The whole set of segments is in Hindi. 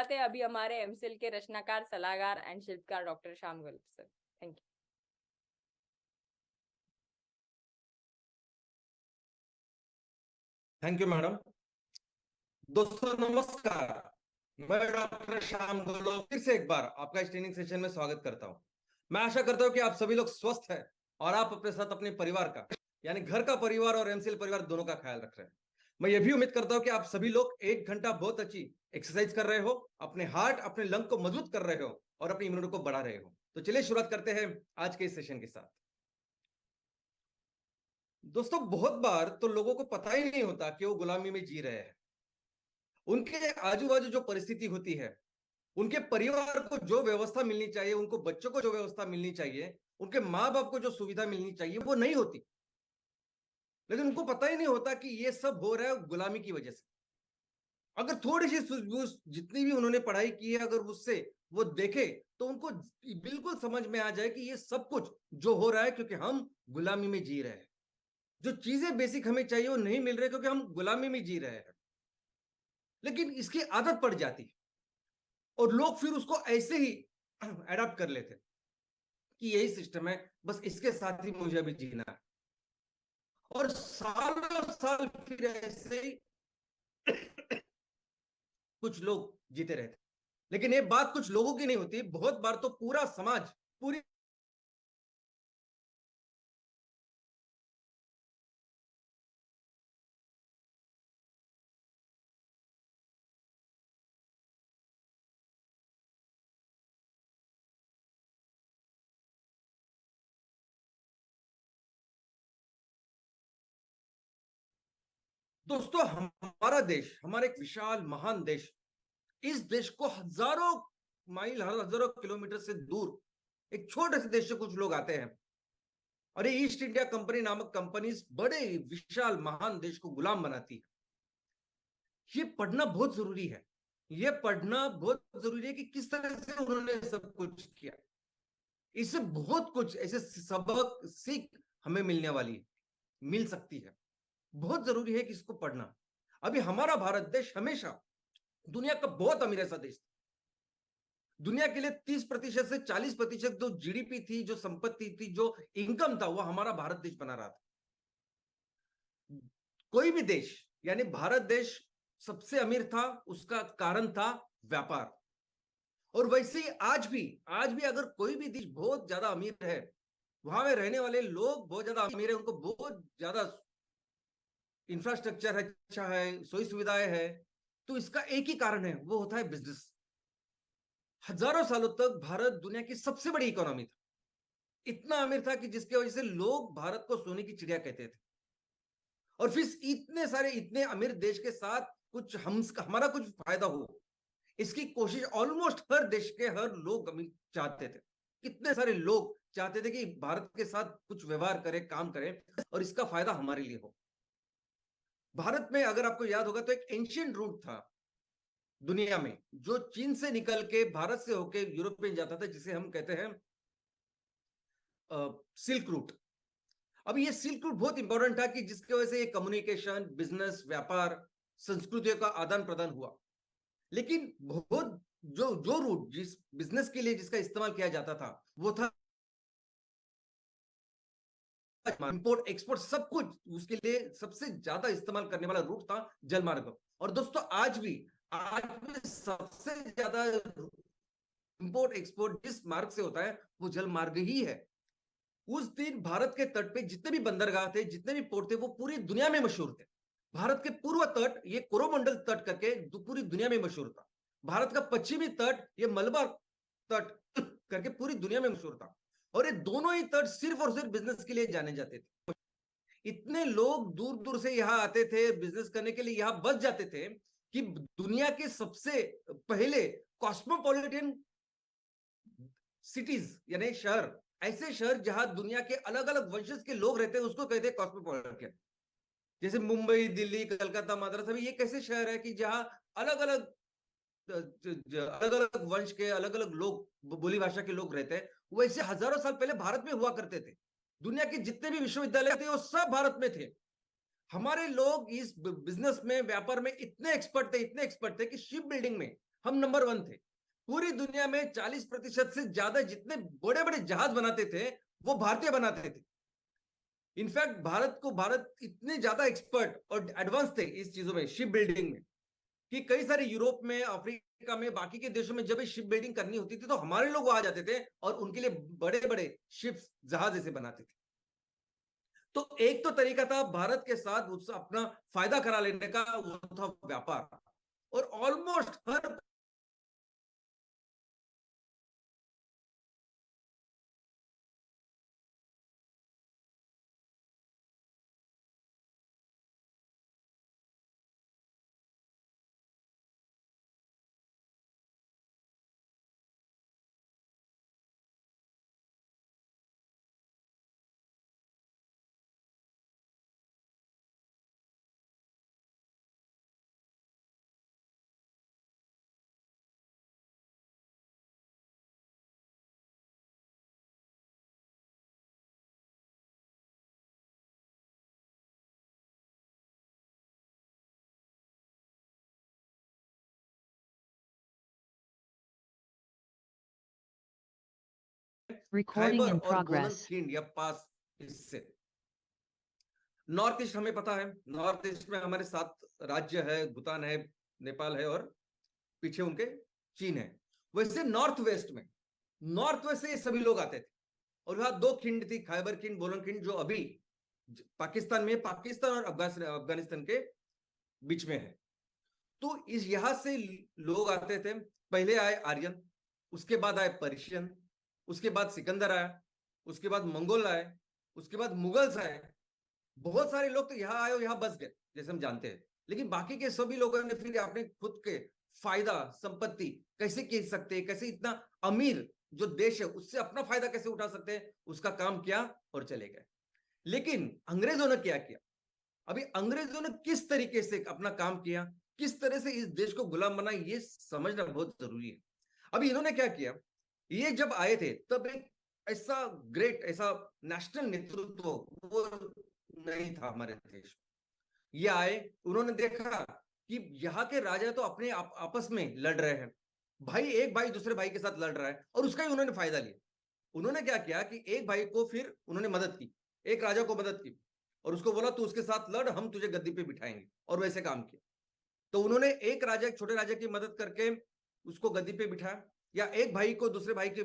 बुलाते हैं अभी हमारे एमसिल के रचनाकार, सलाहकार एंड शिल्पकार doctor Shyam Goyal sir. Thank you. Thank you madam. दोस्तों नमस्कार, मैं डॉक्टर श्याम गोयल फिर से एक बार आपका इस ट्रेनिंग सेशन में स्वागत करता हूं। मैं आशा करता हूं कि आप सभी लोग स्वस्थ हैं और आप अपने साथ अपने परिवार का यानी घर का परिवार और एमसीएल परिवार दोनों का ख्याल रख रहे हैं। मैं ये भी उम्मीद करता हूं कि आप सभी लोग 1 घंटा बहुत अच्छी एक्सरसाइज कर रहे हो, अपने हार्ट अपने लंग को मजबूत कर रहे हो और अपनी इम्यूनिटी को बढ़ा रहे हो। तो चलिए शुरुआत करते हैं आज के इस सेशन के साथ। दोस्तों बहुत बार तो लोगों को पता ही नहीं होता कि वो गुलामी में जी रहे हैं। उनके आजू बाजू जो परिस्थिति होती है, उनके परिवार को जो व्यवस्था मिलनी चाहिए, उनको बच्चों को जो व्यवस्था मिलनी चाहिए, उनके माँ बाप को जो सुविधा मिलनी चाहिए वो नहीं होती। लेकिन उनको पता ही नहीं होता कि ये सब हो रहा है गुलामी की वजह से। अगर थोड़ी सी सूझबूझ जितनी भी उन्होंने पढ़ाई की है अगर उससे वो देखे तो उनको बिल्कुल समझ में आ जाए कि ये सब कुछ जो हो रहा है क्योंकि हम गुलामी में जी रहे हैं। जो चीजें बेसिक हमें चाहिए वो नहीं मिल रहे क्योंकि हम गुलामी में जी रहे हैं। लेकिन इसकी आदत पड़ जाती है और लोग फिर उसको ऐसे ही अडॉप्ट कर लेते कि यही सिस्टम है, बस इसके साथ ही मुझे अभी जीना है। और सालों साल फिर ऐसे ही कुछ लोग जीते रहते। लेकिन ये बात कुछ लोगों की नहीं होती, बहुत बार तो पूरा समाज, पूरी दोस्तों हमारा देश, हमारा एक विशाल महान देश, इस देश को हजारों माइल हजारों किलोमीटर से दूर एक छोटे से देश से कुछ लोग आते हैं और ये ईस्ट इंडिया कंपनी नामक कंपनी बड़े विशाल महान देश को गुलाम बनाती है। ये पढ़ना बहुत जरूरी है। ये पढ़ना बहुत जरूरी है कि किस तरह से उन्होंने सब कुछ किया। इससे बहुत कुछ ऐसे सबक सीख हमें मिलने वाली है, मिल सकती है। बहुत जरूरी है कि इसको पढ़ना। अभी हमारा भारत देश हमेशा दुनिया का बहुत अमीर ऐसा देश था। दुनिया के लिए 30% से 40% जो जीडीपी थी, जो संपत्ति थी, जो इनकम था, वो हमारा भारत देश बना रहा था। कोई भी देश यानी भारत देश सबसे अमीर था, उसका कारण था व्यापार। और वैसे ही आज भी अगर कोई भी देश बहुत ज्यादा अमीर है, वहां में रहने वाले लोग बहुत ज्यादा अमीर है, उनको बहुत ज्यादा इंफ्रास्ट्रक्चर अच्छा है, सोई सुविधाएं है, तो इसका एक ही कारण है, वो होता है बिजनेस। हजारों सालों तक भारत दुनिया की सबसे बड़ी इकोनॉमी था। इतना अमीर था कि जिसकी वजह से लोग भारत को सोने की चिड़िया कहते थे। और फिर इतने सारे इतने अमीर देश के साथ कुछ हमारा कुछ फायदा हो, इसकी कोशिश ऑलमोस्ट हर देश के हर लोग चाहते थे। कितने सारे लोग चाहते थे कि भारत के साथ कुछ व्यवहार करे, काम करे और इसका फायदा हमारे लिए हो। भारत में अगर आपको याद होगा तो एक एंशियंट रूट था दुनिया में जो चीन से निकल के भारत से होके यूरोप में जाता था, जिसे हम कहते हैं सिल्क रूट। अब ये सिल्क रूट बहुत इंपॉर्टेंट था कि जिसकी वजह से ये कम्युनिकेशन, बिजनेस, व्यापार, संस्कृतियों का आदान प्रदान हुआ। लेकिन बहुत जो रूट जिस बिजनेस के लिए जिसका इस्तेमाल किया जाता था वो था इंपोर्ट एक्सपोर्ट, सब कुछ उसके लिए सबसे ज्यादा इस्तेमाल करने वाला रूट था जलमार्ग। और दोस्तों आज भी सबसे ज्यादा इंपोर्ट एक्सपोर्ट जिस मार्ग से होता है वो जल मार्ग ही है। उस दिन भारत के तट पे जितने भी बंदरगाह थे, जितने भी पोर्ट थे, वो पूरी दुनिया में मशहूर थे। भारत के पूर्व तट ये कोरोमंडल तट करके पूरी दुनिया में मशहूर था। भारत का पश्चिमी तट ये मलबार तट करके पूरी दुनिया में मशहूर था। और ये दोनों ही तट सिर्फ और सिर्फ बिजनेस के लिए जाने जाते थे। इतने लोग दूर दूर से यहाँ आते थे बिजनेस करने के लिए, यहाँ बस जाते थे कि दुनिया के सबसे पहले कॉस्मोपॉलिटन सिटीज यानी शहर, ऐसे शहर जहां दुनिया के अलग अलग वंशज के लोग रहते हैं उसको कहते हैं कॉस्मोपॉलिटन। जैसे मुंबई, दिल्ली, कलकत्ता, मद्रास, अभी ये कैसे शहर है कि जहां अलग अलग अलग अलग वंश के अलग अलग लोग, बोली भाषा के लोग रहते हैं। वैसे हजारों साल पहले भारत में हुआ करते थे। दुनिया के जितने भी विश्वविद्यालय थे वो सब भारत में थे। हमारे लोग इस बिजनेस में, व्यापार में इतने एक्सपर्ट थे कि शिप बिल्डिंग में हम नंबर 1 थे। पूरी दुनिया में 40% से ज्यादा जितने बड़े बड़े जहाज बनाते थे वो भारतीय बनाते थे। इनफैक्ट भारत इतने ज्यादा एक्सपर्ट और एडवांस थे इस चीजों में, शिप बिल्डिंग में, कि कई सारे यूरोप में, अफ्रीका में, बाकी के देशों में जब शिप बिल्डिंग करनी होती थी तो हमारे लोग वहां जाते थे और उनके लिए बड़े बड़े शिप्स, जहाज ऐसे बनाते थे। तो एक तो तरीका था भारत के साथ उससे अपना फायदा करा लेने का, वो था व्यापार। और almost her Recording Khyber in और गोलन progress. खींड या पास, इससे नॉर्थ ईस्ट हमें पता है। नॉर्थ ईस्ट में हमारे 7 राज्य है, भूटान है, नेपाल है और पीछे उनके चीन है। वैसे नॉर्थ वेस्ट से ये सभी लोग आते थे। और वहां 2 खिंड थी, खैबर खिंड, बोलन खिंड, जो अभी पाकिस्तान में, पाकिस्तान और अफगानिस्तान के बीच में है। तो इस यहां से लोग आते थे। पहले आए आर्यन, उसके बाद आए पर्शियन, उसके बाद सिकंदर आया, उसके बाद मंगोल आए, उसके बाद मुगल्स आए। बहुत सारे लोग तो यहाँ आए और यहाँ बस गए, जैसे हम जानते हैं। लेकिन बाकी के सभी लोगों ने फिर अपने खुद के फायदा, संपत्ति कैसे कर सकते हैं, कैसे इतना अमीर जो देश है उससे अपना फायदा कैसे उठा सकते हैं, उसका काम किया और चले गए। लेकिन अंग्रेजों ने क्या किया? अभी अंग्रेजों ने किस तरीके से अपना काम किया, किस तरह से इस देश को गुलाम बनाया, ये समझना बहुत जरूरी है। अभी इन्होंने क्या किया, ये जब आए थे तब एक ऐसा ग्रेट, ऐसा नेशनल नेतृत्व वो नहीं था हमारे देश। ये आए, उन्होंने देखा कि यहाँ के राजा तो अपने आपस में लड़ रहे हैं, एक भाई दूसरे भाई के साथ लड़ रहा है और उसका ही उन्होंने फायदा लिया। उन्होंने क्या किया कि एक भाई को फिर उन्होंने मदद की, एक राजा को मदद की और उसको बोला तू उसके साथ लड़, हम तुझे गद्दी पे बिठाएंगे, और वैसे काम किया। तो उन्होंने एक राजा, एक छोटे राजा की मदद करके उसको गद्दी पे बिठाया, या एक भाई को दूसरे भाई के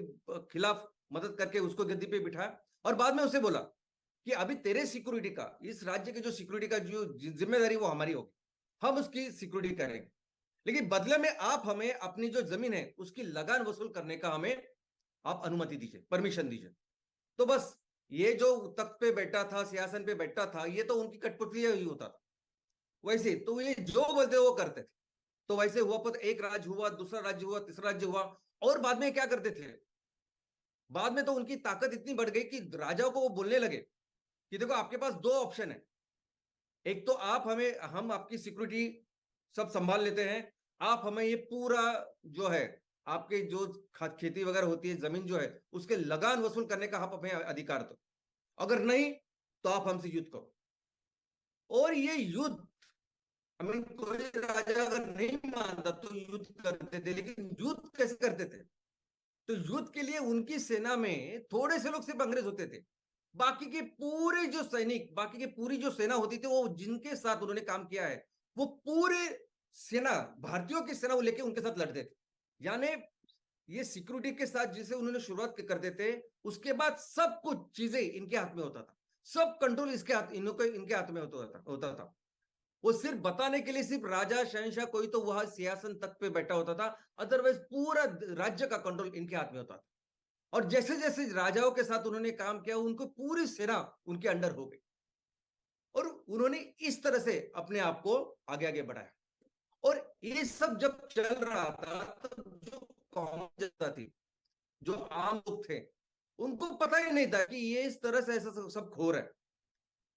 खिलाफ मदद करके उसको गद्दी पे बिठाया, और बाद में उसे बोला कि अभी तेरे सिक्योरिटी का, इस राज्य के जो सिक्योरिटी का जो जिम्मेदारी वो हमारी होगी, हम उसकी सिक्योरिटी करेंगे, लेकिन बदले में आप हमें अपनी जो जमीन है उसकी लगान वसूल करने का हमें आप अनुमति दीजिए, परमिशन दीजिए। तो बस ये जो तख्त पे बैठा था, सिंहासन पे बैठा था, ये तो उनकी कठपुतली ही होता था। वैसे तो ये जो बोलते वो करते थे। तो वैसे हुआ, पर एक राज्य हुआ, दूसरा राज्य हुआ, तीसरा राज्य हुआ, और बाद में क्या करते थे, बाद में तो उनकी ताकत इतनी बढ़ गई कि राजाओं को वो बोलने लगे कि देखो आपके पास 2 ऑप्शन है, एक तो हम आपकी सिक्योरिटी सब संभाल लेते हैं, आप हमें ये पूरा जो है आपके जो खेती वगैरह होती है, जमीन जो है उसके लगान वसूल करने का आप हमें अधिकार दो, अगर नहीं तो आप हमसे युद्ध करो। और ये युद्ध, कोई राजा अगर नहीं मानता तो युद्ध करते थे। लेकिन युद्ध कैसे करते थे? तो युद्ध के लिए उनकी सेना में थोड़े से लोग सिर्फ अंग्रेज होते थे, बाकी के पूरे जो सैनिक, बाकी की पूरी जो सेना होती थी, वो जिनके साथ उन्होंने काम किया है, वो पूरे सेना, भारतीयों की सेना वो लेके उनके साथ लड़ते थे। यानी ये सिक्योरिटी के साथ जिसे उन्होंने शुरुआत करते थे, उसके बाद सब कुछ चीजें इनके हाथ में होता था, सब कंट्रोल इनके हाथ में होता था। वो सिर्फ बताने के लिए सिर्फ राजा, शहंशाह कोई तो वहां सिंहासन तक पे बैठा होता था, अदरवाइज पूरा राज्य का कंट्रोल इनके हाथ में होता था। और जैसे जैसे राजाओं के साथ उन्होंने काम किया, उनको पूरी सेना उनके अंडर हो गई, और उन्होंने इस तरह से अपने आप को आगे आगे बढ़ाया। और ये सब जब चल रहा था, तब जो कॉमन जनता थी, जो आम लोग थे, उनको पता ही नहीं था कि ये इस तरह से ऐसा सब हो रहा है।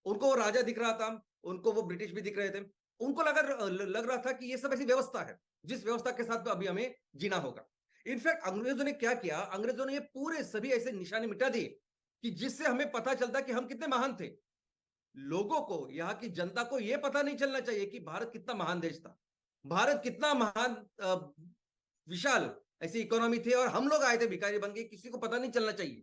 उनको वो राजा दिख रहा था, उनको वो ब्रिटिश भी दिख रहे थे, उनको लग रहा था कि ये सब ऐसी व्यवस्था है जिस व्यवस्था के साथ तो अभी हमें जीना होगा। इनफैक्ट अंग्रेजों ने क्या किया, अंग्रेजों ने ये पूरे सभी ऐसे निशाने मिटा दिए कि जिससे हमें पता चलता कि हम कितने महान थे। लोगों को, यहाँ की जनता को यह पता नहीं चलना चाहिए कि भारत कितना महान देश था, भारत कितना महान विशाल ऐसी इकोनॉमी थी और हम लोग आए थे भिखारी बन के, किसी को पता नहीं चलना चाहिए।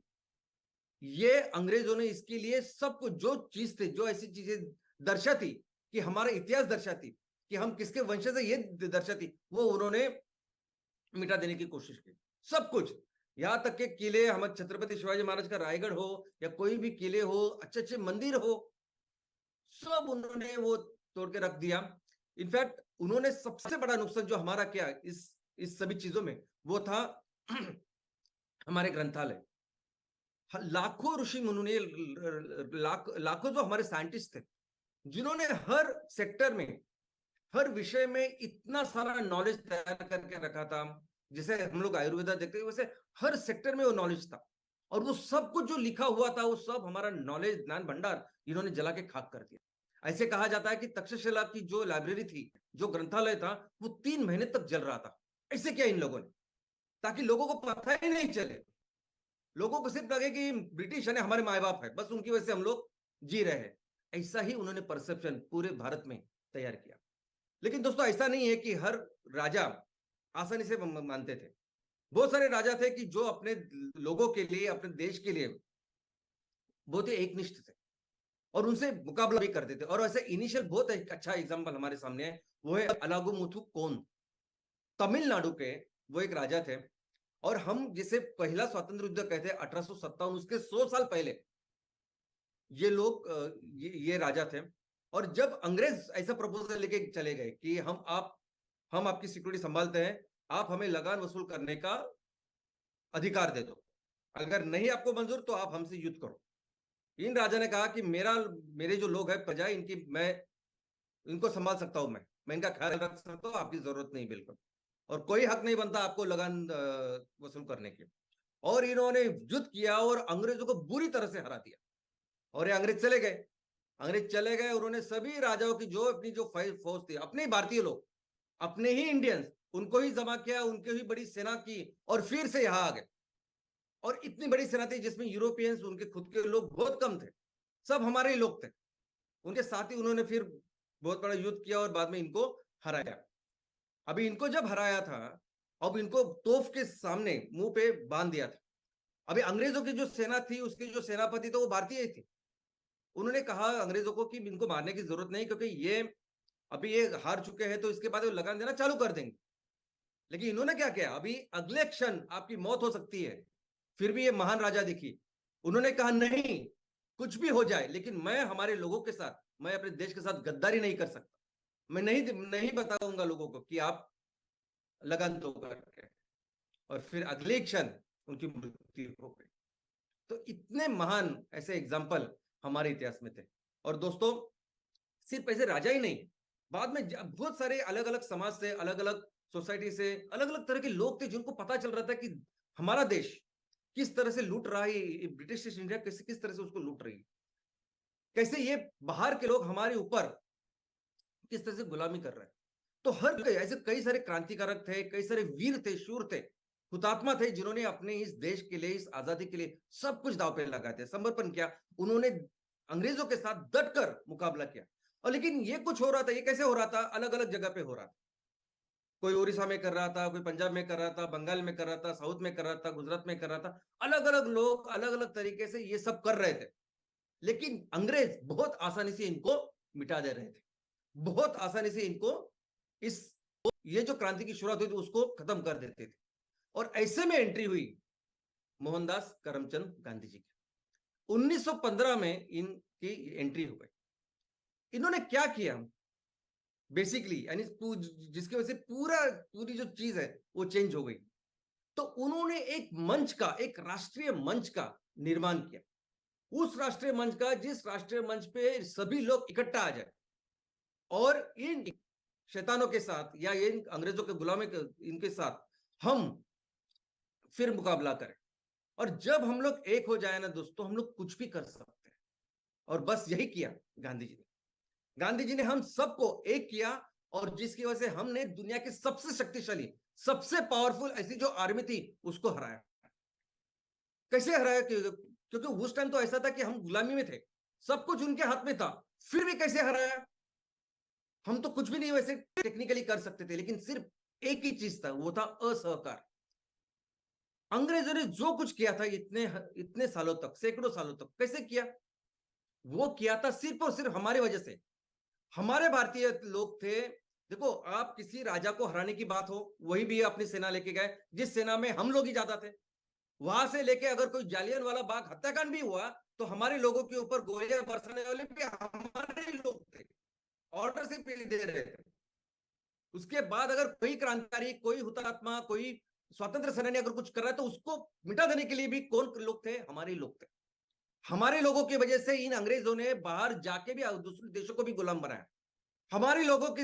ये अंग्रेजों ने इसके लिए सब कुछ जो चीज थे, जो ऐसी चीजें दर्शाती कि हमारा इतिहास दर्शाती कि हम किसके वंशज है ये दर्शाती, वो उन्होंने मिटा देने की कोशिश की। सब कुछ, यहां तक के किले, हमारे छत्रपति शिवाजी महाराज का रायगढ़ हो या कोई भी किले हो, अच्छे अच्छे मंदिर हो, सब उन्होंने वो तोड़ के रख दिया। इनफैक्ट उन्होंने सबसे बड़ा नुकसान जो हमारा किया इस सभी चीजों में, वो था हमारे ग्रंथालय। लाखों ऋषि मुनि, लाखों जो हमारे साइंटिस्ट थे, जिन्होंने हर सेक्टर में, हर विषय में इतना सारा नॉलेज तैयार करके रखा था। जैसे हम लोग आयुर्वेदा देखते हैं, वैसे हर सेक्टर में वो नॉलेज था, और वो सब कुछ जो लिखा हुआ था, वो सब हमारा नॉलेज, ज्ञान भंडार इन्होंने जला के खाक कर दिया। ऐसे कहा जाता है कि तक्षशिला की जो लाइब्रेरी थी, जो ग्रंथालय था, वो 3 महीने तक जल रहा था। ऐसे किया इन लोगों ने, ताकि लोगों को पता ही नहीं चले, लोगों को सिर्फ लगे कि ब्रिटिश है हमारे माए बाप है, बस उनकी वजह से हम लोग जी रहे हैं। ऐसा ही उन्होंने परसेप्शन पूरे भारत में तैयार किया। लेकिन दोस्तों, ऐसा नहीं है कि हर राजा आसानी से मानते थे। बहुत सारे राजा थे कि जो अपने लोगों के लिए, अपने देश के लिए बहुत ही एकनिष्ठ थे और उनसे मुकाबला भी करते थे। और ऐसे इनिशियल बहुत एक अच्छा एग्जांपल हमारे सामने है, वो है अलागुमुथु कोन, तमिलनाडु के वो एक राजा थे। और हम जिसे पहला स्वतंत्र युद्ध कहते हैं 1857, उसके 100 साल पहले ये लोग, ये राजा थे। और जब अंग्रेज ऐसा प्रपोजल लेके चले गए कि हम आपकी सिक्योरिटी संभालते हैं, आप हमें लगान वसूल करने का अधिकार दे दो, अगर नहीं आपको मंजूर तो आप हमसे युद्ध करो। इन राजा ने कहा कि मेरे जो लोग हैं, प्रजा, मैं इनको संभाल सकता हूं, मैं इनका ख्याल रख सकता हूं, आपकी जरूरत नहीं बिल्कुल, और कोई हक नहीं बनता आपको लगान वसूल करने की। और इन्होंने युद्ध किया और अंग्रेजों को बुरी तरह से हरा दिया, और ये अंग्रेज चले गए। उन्होंने सभी राजाओं की जो अपनी जो फौज थी, अपने ही भारतीय लोग, अपने ही इंडियंस, उनको ही जमा किया, उनकी ही बड़ी सेना की, और फिर से यहां आ गए। और इतनी बड़ी सेना थी जिसमें यूरोपियंस, उनके खुद के लोग बहुत कम थे, सब हमारे ही लोग थे। उनके साथ ही उन्होंने फिर बहुत बड़ा युद्ध किया और बाद में इनको हराया। अभी इनको जब हराया था, अब इनको तोफ के सामने मुंह पे बांध दिया था। अभी अंग्रेजों की जो सेना थी, उसके जो सेनापति थे वो भारतीय ही थे। उन्होंने कहा अंग्रेजों को कि इनको मारने की जरूरत नहीं, क्योंकि ये हार चुके हैं, तो इसके बाद वो लगान देना चालू कर देंगे। लेकिन इन्होंने क्या किया, अभी अगले क्षण आपकी मौत हो सकती है, फिर भी ये महान राजा दिखी। उन्होंने कहा नहीं, कुछ भी हो जाए, लेकिन मैं हमारे लोगों के साथ, मैं अपने देश के साथ गद्दारी नहीं कर सकता। मैं नहीं बताऊंगा लोगों को कि आप लगान दो करके। और फिर अगले क्षण उनकी मृत्यु हो गई। तो इतने महान ऐसे एग्जाम्पल हमारे इतिहास में थे। और दोस्तों, सिर्फ ऐसे राजा ही नहीं, बाद में बहुत सारे अलग अलग समाज से, अलग अलग सोसाइटी से, अलग अलग तरह के लोग थे, जिनको पता चल रहा था कि हमारा देश किस तरह से लूट रहा है, ब्रिटिश ईस्ट इंडिया किस तरह से उसको लूट रही है, कैसे ये बाहर के लोग हमारे ऊपर किस तरह से गुलामी कर रहे हैं। तो ऐसे कई सारे क्रांतिकारक थे, कई सारे वीर थे, शूर थे, हुतात्मा थे, जिन्होंने अपने इस देश के लिए, इस आजादी के लिए सब कुछ दांव पे लगा दिया, समर्पण किया। उन्होंने अंग्रेजों के साथ डटकर मुकाबला किया। और लेकिन ये कुछ हो रहा था, ये कैसे हो रहा था, अलग अलग जगह पे हो रहा था। कोई उड़ीसा में कर रहा था, कोई पंजाब में कर रहा था, बंगाल में कर रहा था, साउथ में कर रहा था, गुजरात में कर रहा था। अलग अलग लोग अलग अलग तरीके से ये सब कर रहे थे। लेकिन अंग्रेज बहुत आसानी से इनको मिटा दे रहे थे, बहुत आसानी से इनको ये जो क्रांति की शुरुआत हुई थी उसको खत्म कर देते थे। और ऐसे में एंट्री हुई मोहनदास करमचंद गांधी जी की। 1915 में इनकी एंट्री हो गई। इन्होंने क्या किया बेसिकली, यानी जिसकी वजह से पूरी जो चीज है वो चेंज हो गई। तो उन्होंने एक मंच का, एक राष्ट्रीय मंच का निर्माण किया। उस राष्ट्रीय मंच का, जिस राष्ट्रीय मंच पे सभी लोग इकट्ठा आ जाए और इन शैतानों के साथ, या इन अंग्रेजों के गुलामी इनके साथ हम फिर मुकाबला करें। और जब हम लोग एक हो जाए ना दोस्तों, हम लोग कुछ भी कर सकते हैं। और बस यही किया गांधी जी ने। गांधी जी ने हम सबको एक किया, और जिसकी वजह से हमने दुनिया की सबसे शक्तिशाली, सबसे पावरफुल ऐसी जो आर्मी थी उसको हराया। कैसे हराया? क्योंकि उस टाइम तो ऐसा था कि हम गुलामी में थे, सब कुछ उनके हाथ में था, फिर भी कैसे हराया? हम तो कुछ भी नहीं वैसे टेक्निकली कर सकते थे, लेकिन सिर्फ एक ही चीज था, वो था असहकार। अंग्रेजों ने जो कुछ किया था इतने इतने सालों तक, सैकड़ों सालों तक, कैसे किया? वो किया था सिर्फ और सिर्फ हमारी वजह से। हमारे भारतीय लोग थे। देखो, आप किसी राजा को हराने की बात हो, वही भी अपनी सेना लेके गए, जिस सेना में हम लोग ही ज्यादा थे। वहां से लेके अगर कोई जालियन वाला बाग हत्याकांड भी हुआ तो हमारे लोगों के ऊपर गोलियां बरसाने वाले भी हमारे ही लोग थे, ऑर्डर से दे रहे थे। उसके बाद अगर कोई क्रांतिकारी, कोई हुतात्मा, कोई स्वतंत्र सेनानी अगर कुछ कर रहा है तो उसको मिटा देने के लिए भी कौन लोग थे? हमारे ही लोग थे। हमारे लोगों की वजह से इन अंग्रेजों ने बाहर जाके भी दूसरे देशों को भी गुलाम बनाया। हमारे लोगों की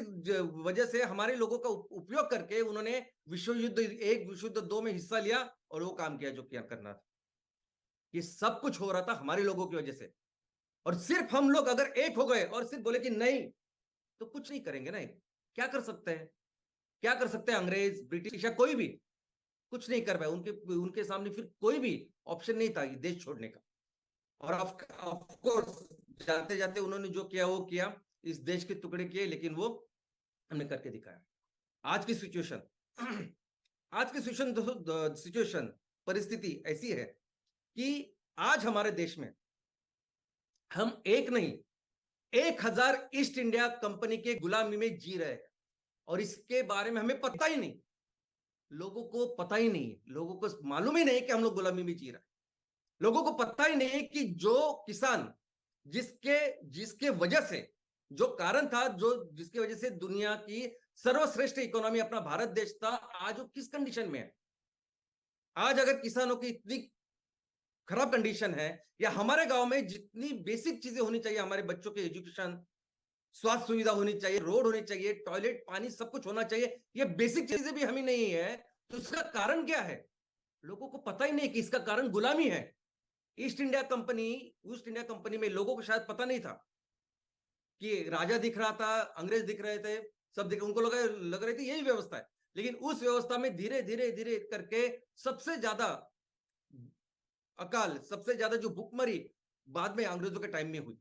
वजह से, हमारे लोगों का उपयोग करके उन्होंने विश्व युद्ध 1, विश्व युद्ध 2 में हिस्सा लिया और वो काम किया जो किया करना था। ये सब कुछ हो रहा था हमारे लोगों की वजह से। और सिर्फ हम लोग अगर एक हो गए और सिर्फ बोले कि नहीं, तो कुछ नहीं करेंगे ना। क्या कर सकते हैं? क्या कर सकते हैं? अंग्रेज, ब्रिटिश या कोई भी कुछ नहीं कर पाए। उनके उनके सामने फिर कोई भी ऑप्शन नहीं था ये देश छोड़ने का। और ऑफ कोर्स जाते जाते उन्होंने जो किया वो किया, इस देश के टुकड़े किए, लेकिन वो हमने करके दिखाया। आज की सिचुएशन आज की सिचुएशन परिस्थिति ऐसी है कि आज हमारे देश में हम एक नहीं 1000 ईस्ट इंडिया कंपनी के गुलामी में जी रहे हैं, और इसके बारे में हमें पता ही नहीं। लोगों को पता ही नहीं, लोगों को मालूम ही नहीं कि हम लोग गुलामी में जी रहे हैं। लोगों को पता ही नहीं कि जो किसान, जिसके जिसके वजह से, जो कारण था, जो जिसकी वजह से दुनिया की सर्वश्रेष्ठ इकोनॉमी अपना भारत देश था, आज वो किस कंडीशन में है। आज अगर किसानों की इतनी खराब कंडीशन है, या हमारे गांव में जितनी बेसिक चीजें होनी चाहिए, हमारे बच्चों के एजुकेशन, स्वास्थ्य सुविधा होनी चाहिए, रोड होनी चाहिए, टॉयलेट, पानी, सब कुछ होना चाहिए, ये बेसिक चीजें भी हमें नहीं है, तो इसका कारण क्या है? लोगों को पता ही नहीं कि इसका कारण गुलामी है। ईस्ट इंडिया कंपनी में लोगों को शायद पता नहीं था कि राजा दिख रहा था, अंग्रेज दिख रहे थे, सब दिख, उनको लग रही थी यही व्यवस्था है। लेकिन उस व्यवस्था में धीरे धीरे धीरे करके सबसे ज्यादा अकाल, सबसे ज्यादा जो भुखमरी बाद में अंग्रेजों के टाइम में हुई।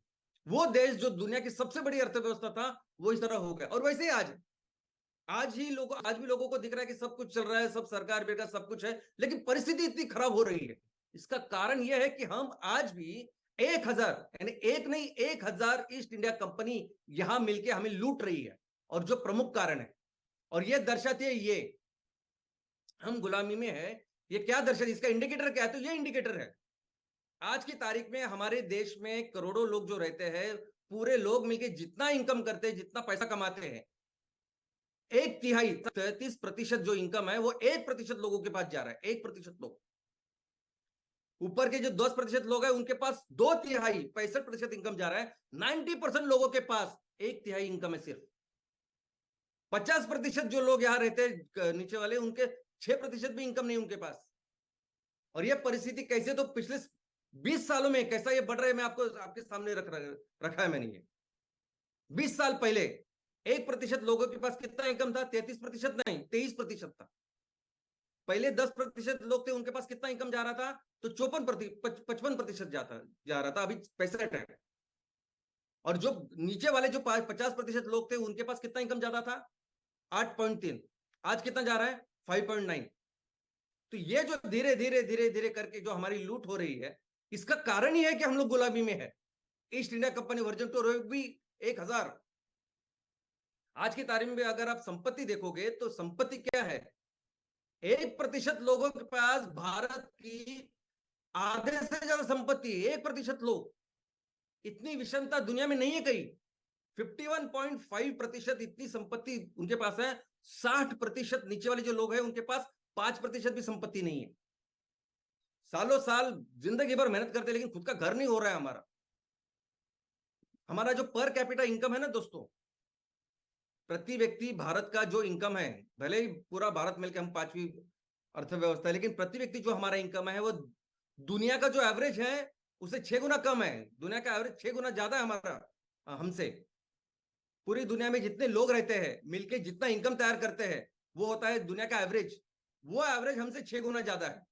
वो देश जो दुनिया की सबसे बड़ी अर्थव्यवस्था था, वो इस तरह हो गया। और वैसे ही आज भी लोगों को दिख रहा है कि सब कुछ चल रहा है, सब सरकार बेकार सब कुछ है, लेकिन परिस्थिति इतनी खराब हो रही है। इसका कारण यह है कि हम आज भी 1000, यानी एक नहीं 1000 ईस्ट इंडिया कंपनी यहां मिलके हमें लूट रही है। और जो प्रमुख कारण है, और यह दर्शाती है, ये हम गुलामी में है, ये क्या दर्शाती है, इसका इंडिकेटर क्या है? तो ये इंडिकेटर है। आज की तारीख में हमारे देश में करोड़ों लोग जो रहते हैं, पूरे लोग मिलके जितना इनकम करते हैं, जितना पैसा कमाते हैं, 1/3, 33% जो इनकम है वो 1% लोगों के पास जा रहा है। 1% लोग, ऊपर के जो 10% लोग हैं उनके पास 2/3, 65% इनकम जा रहा है। 90% लोगों के पास 1/3 इनकम है सिर्फ। 50% जो लोग यहाँ रहते हैं नीचे वाले, उनके 6% भी इनकम नहीं उनके पास। और ये परिस्थिति कैसे, तो पिछले 20 सालों में कैसा ये बढ़ रहा है, मैं आपको आपके सामने रखा है मैंने। ये 20 साल पहले 1% लोगों के पास कितना इनकम था? 33% नहीं, 23% था। पहले 10% लोग थे, उनके पास कितना इनकम जा रहा था? तो 55% जा रहा था। अभी 65 है। और जो नीचे वाले जो 50% लोग थे, उनके पास कितना इनकम जाता था? 8.3। आज कितना जा रहा है? 5.9। तो ये जो धीरे धीरे धीरे धीरे करके जो हमारी लूट हो रही है, इसका कारण ही है कि हम लोग गुलामी में है। ईस्ट इंडिया कंपनी वर्जन 2 भी 1000। आज की तारीख में अगर आप संपत्ति देखोगे तो संपत्ति क्या है? 1% लोगों के पास भारत की आधे से ज्यादा संपत्ति। 1% लोग, इतनी विषमता दुनिया में नहीं है कहीं। 51.5% इतनी संपत्ति उनके पास है। 60% नीचे वाले जो लोग हैं उनके पास 5% भी संपत्ति नहीं है। सालों साल जिंदगी भर मेहनत करते, लेकिन खुद का घर नहीं हो रहा है। हमारा जो पर कैपिटा इनकम है ना दोस्तों, प्रति व्यक्ति भारत का जो इनकम है, भले ही पूरा भारत मिलकर हम 5वीं अर्थव्यवस्था है, लेकिन प्रति व्यक्ति जो हमारा इनकम है वो दुनिया का जो एवरेज है उससे 6 गुना कम है। दुनिया का एवरेज 6 गुना ज्यादा है हमारा, हमसे। पूरी दुनिया में जितने लोग रहते हैं मिलके जितना इनकम तैयार करते हैं, वो होता है दुनिया का एवरेज। वो एवरेज हमसे 6 गुना ज्यादा है।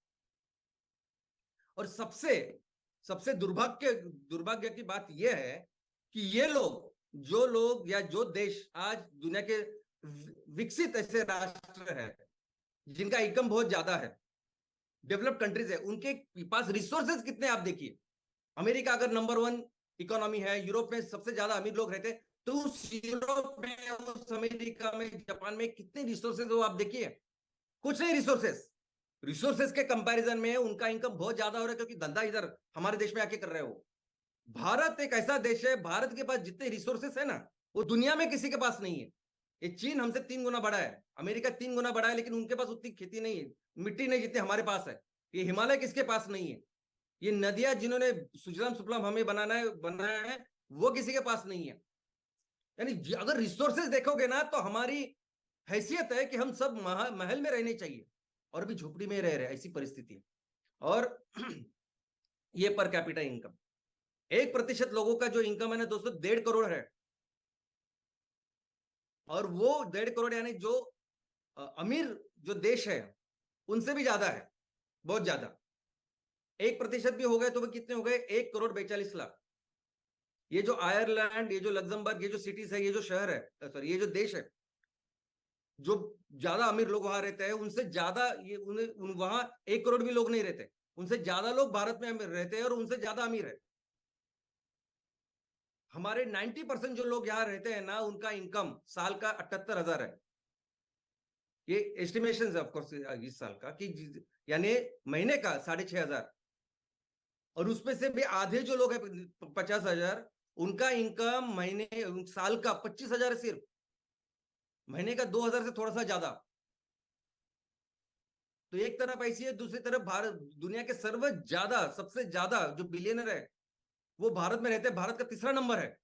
और सबसे सबसे दुर्भाग्य की बात यह है कि ये लोग, जो लोग या जो देश आज दुनिया के विकसित ऐसे राष्ट्र है जिनका इनकम बहुत ज्यादा है, डेवलप्ड कंट्रीज है, उनके पास रिसोर्सेज कितने आप देखिए। अमेरिका अगर नंबर 1 इकोनॉमी है, यूरोप में सबसे ज्यादा अमीर लोग रहते, तो उस यूरोप में, उस अमेरिका में, जापान में कितने रिसोर्सेज हो आप देखिए। कुछ नहीं रिसोर्सेज के कंपैरिजन में उनका इनकम बहुत ज्यादा हो रहा है, क्योंकि धंधा इधर हमारे देश में आके कर रहे हो। भारत एक ऐसा देश है, भारत के पास जितने रिसोर्सेस है ना, वो दुनिया में किसी के पास नहीं है। ये चीन हमसे 3 गुना बड़ा है, अमेरिका 3 गुना बड़ा है, लेकिन उनके पास उतनी खेती नहीं है, मिट्टी नहीं जितनी हमारे पास है। ये हिमालय किसके पास नहीं है, ये नदियां जिन्होंने सुजलाम सुफलाम हमें बनाया है, वो किसी के पास नहीं है। यानी अगर रिसोर्सेज देखोगे ना, तो हमारी हैसियत है कि हम सब महल में रहने चाहिए, और अभी झोपड़ी में रह रहे, ऐसी परिस्थिति है। और ये पर कैपिटा इनकम, 1% लोगों का जो इनकम है ना दोस्तों, 1.5 करोड़ है। और वो 1.5 करोड़ यानी जो अमीर जो देश है उनसे भी ज्यादा है, बहुत ज्यादा। 1% भी हो गए तो वो कितने हो गए, 1,42,00,000। ये जो आयरलैंड, ये जो लग्जमबर्ग, ये जो सिटीज है, ये जो शहर है, सॉरी, ये जो देश है, जो ज्यादा अमीर लोग वहां रहते हैं, उनसे ज्यादा ये वहां 1 करोड़ भी लोग नहीं रहते, उनसे ज्यादा लोग भारत में रहते हैं और उनसे ज्यादा अमीर है। हमारे 90% जो लोग यहाँ रहते हैं ना, उनका इनकम साल का 78,000 है। ये एस्टिमेशन है ऑफकोर्स इस साल का, कि यानी महीने का 6,500। और उसमें से भी आधे जो लोग हैं 50,000, उनका इनकम महीने साल का 25,000 है सिर्फ, महीने का 2,000 से थोड़ा सा ज्यादा। तो एक तरफ ऐसी है, दूसरी तरफ भारत दुनिया के सबसे ज्यादा जो बिलियनर है वो भारत में रहते हैं, भारत का 3रा नंबर है।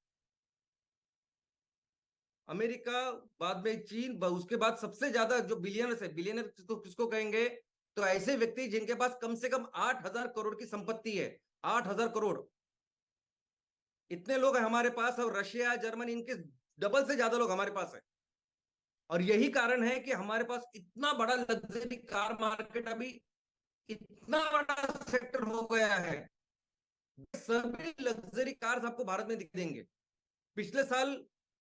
अमेरिका, बाद में चीन, उसके बाद सबसे ज्यादा जो बिलियनर्स है, बिलियनर तो किसको कहेंगे, तो ऐसे व्यक्ति जिनके पास कम से कम 8,000 करोड़ की संपत्ति है। 8,000 करोड़, इतने लोग हैं हमारे पास, और रशिया, जर्मनी, इनके डबल से ज्यादा लोग हमारे पास है। और यही कारण है कि हमारे पास इतना बड़ा लग्जरी कार मार्केट, अभी इतना बड़ा सेक्टर हो गया है। सभी लग्जरी कार्स आपको भारत में दिख देंगे। पिछले साल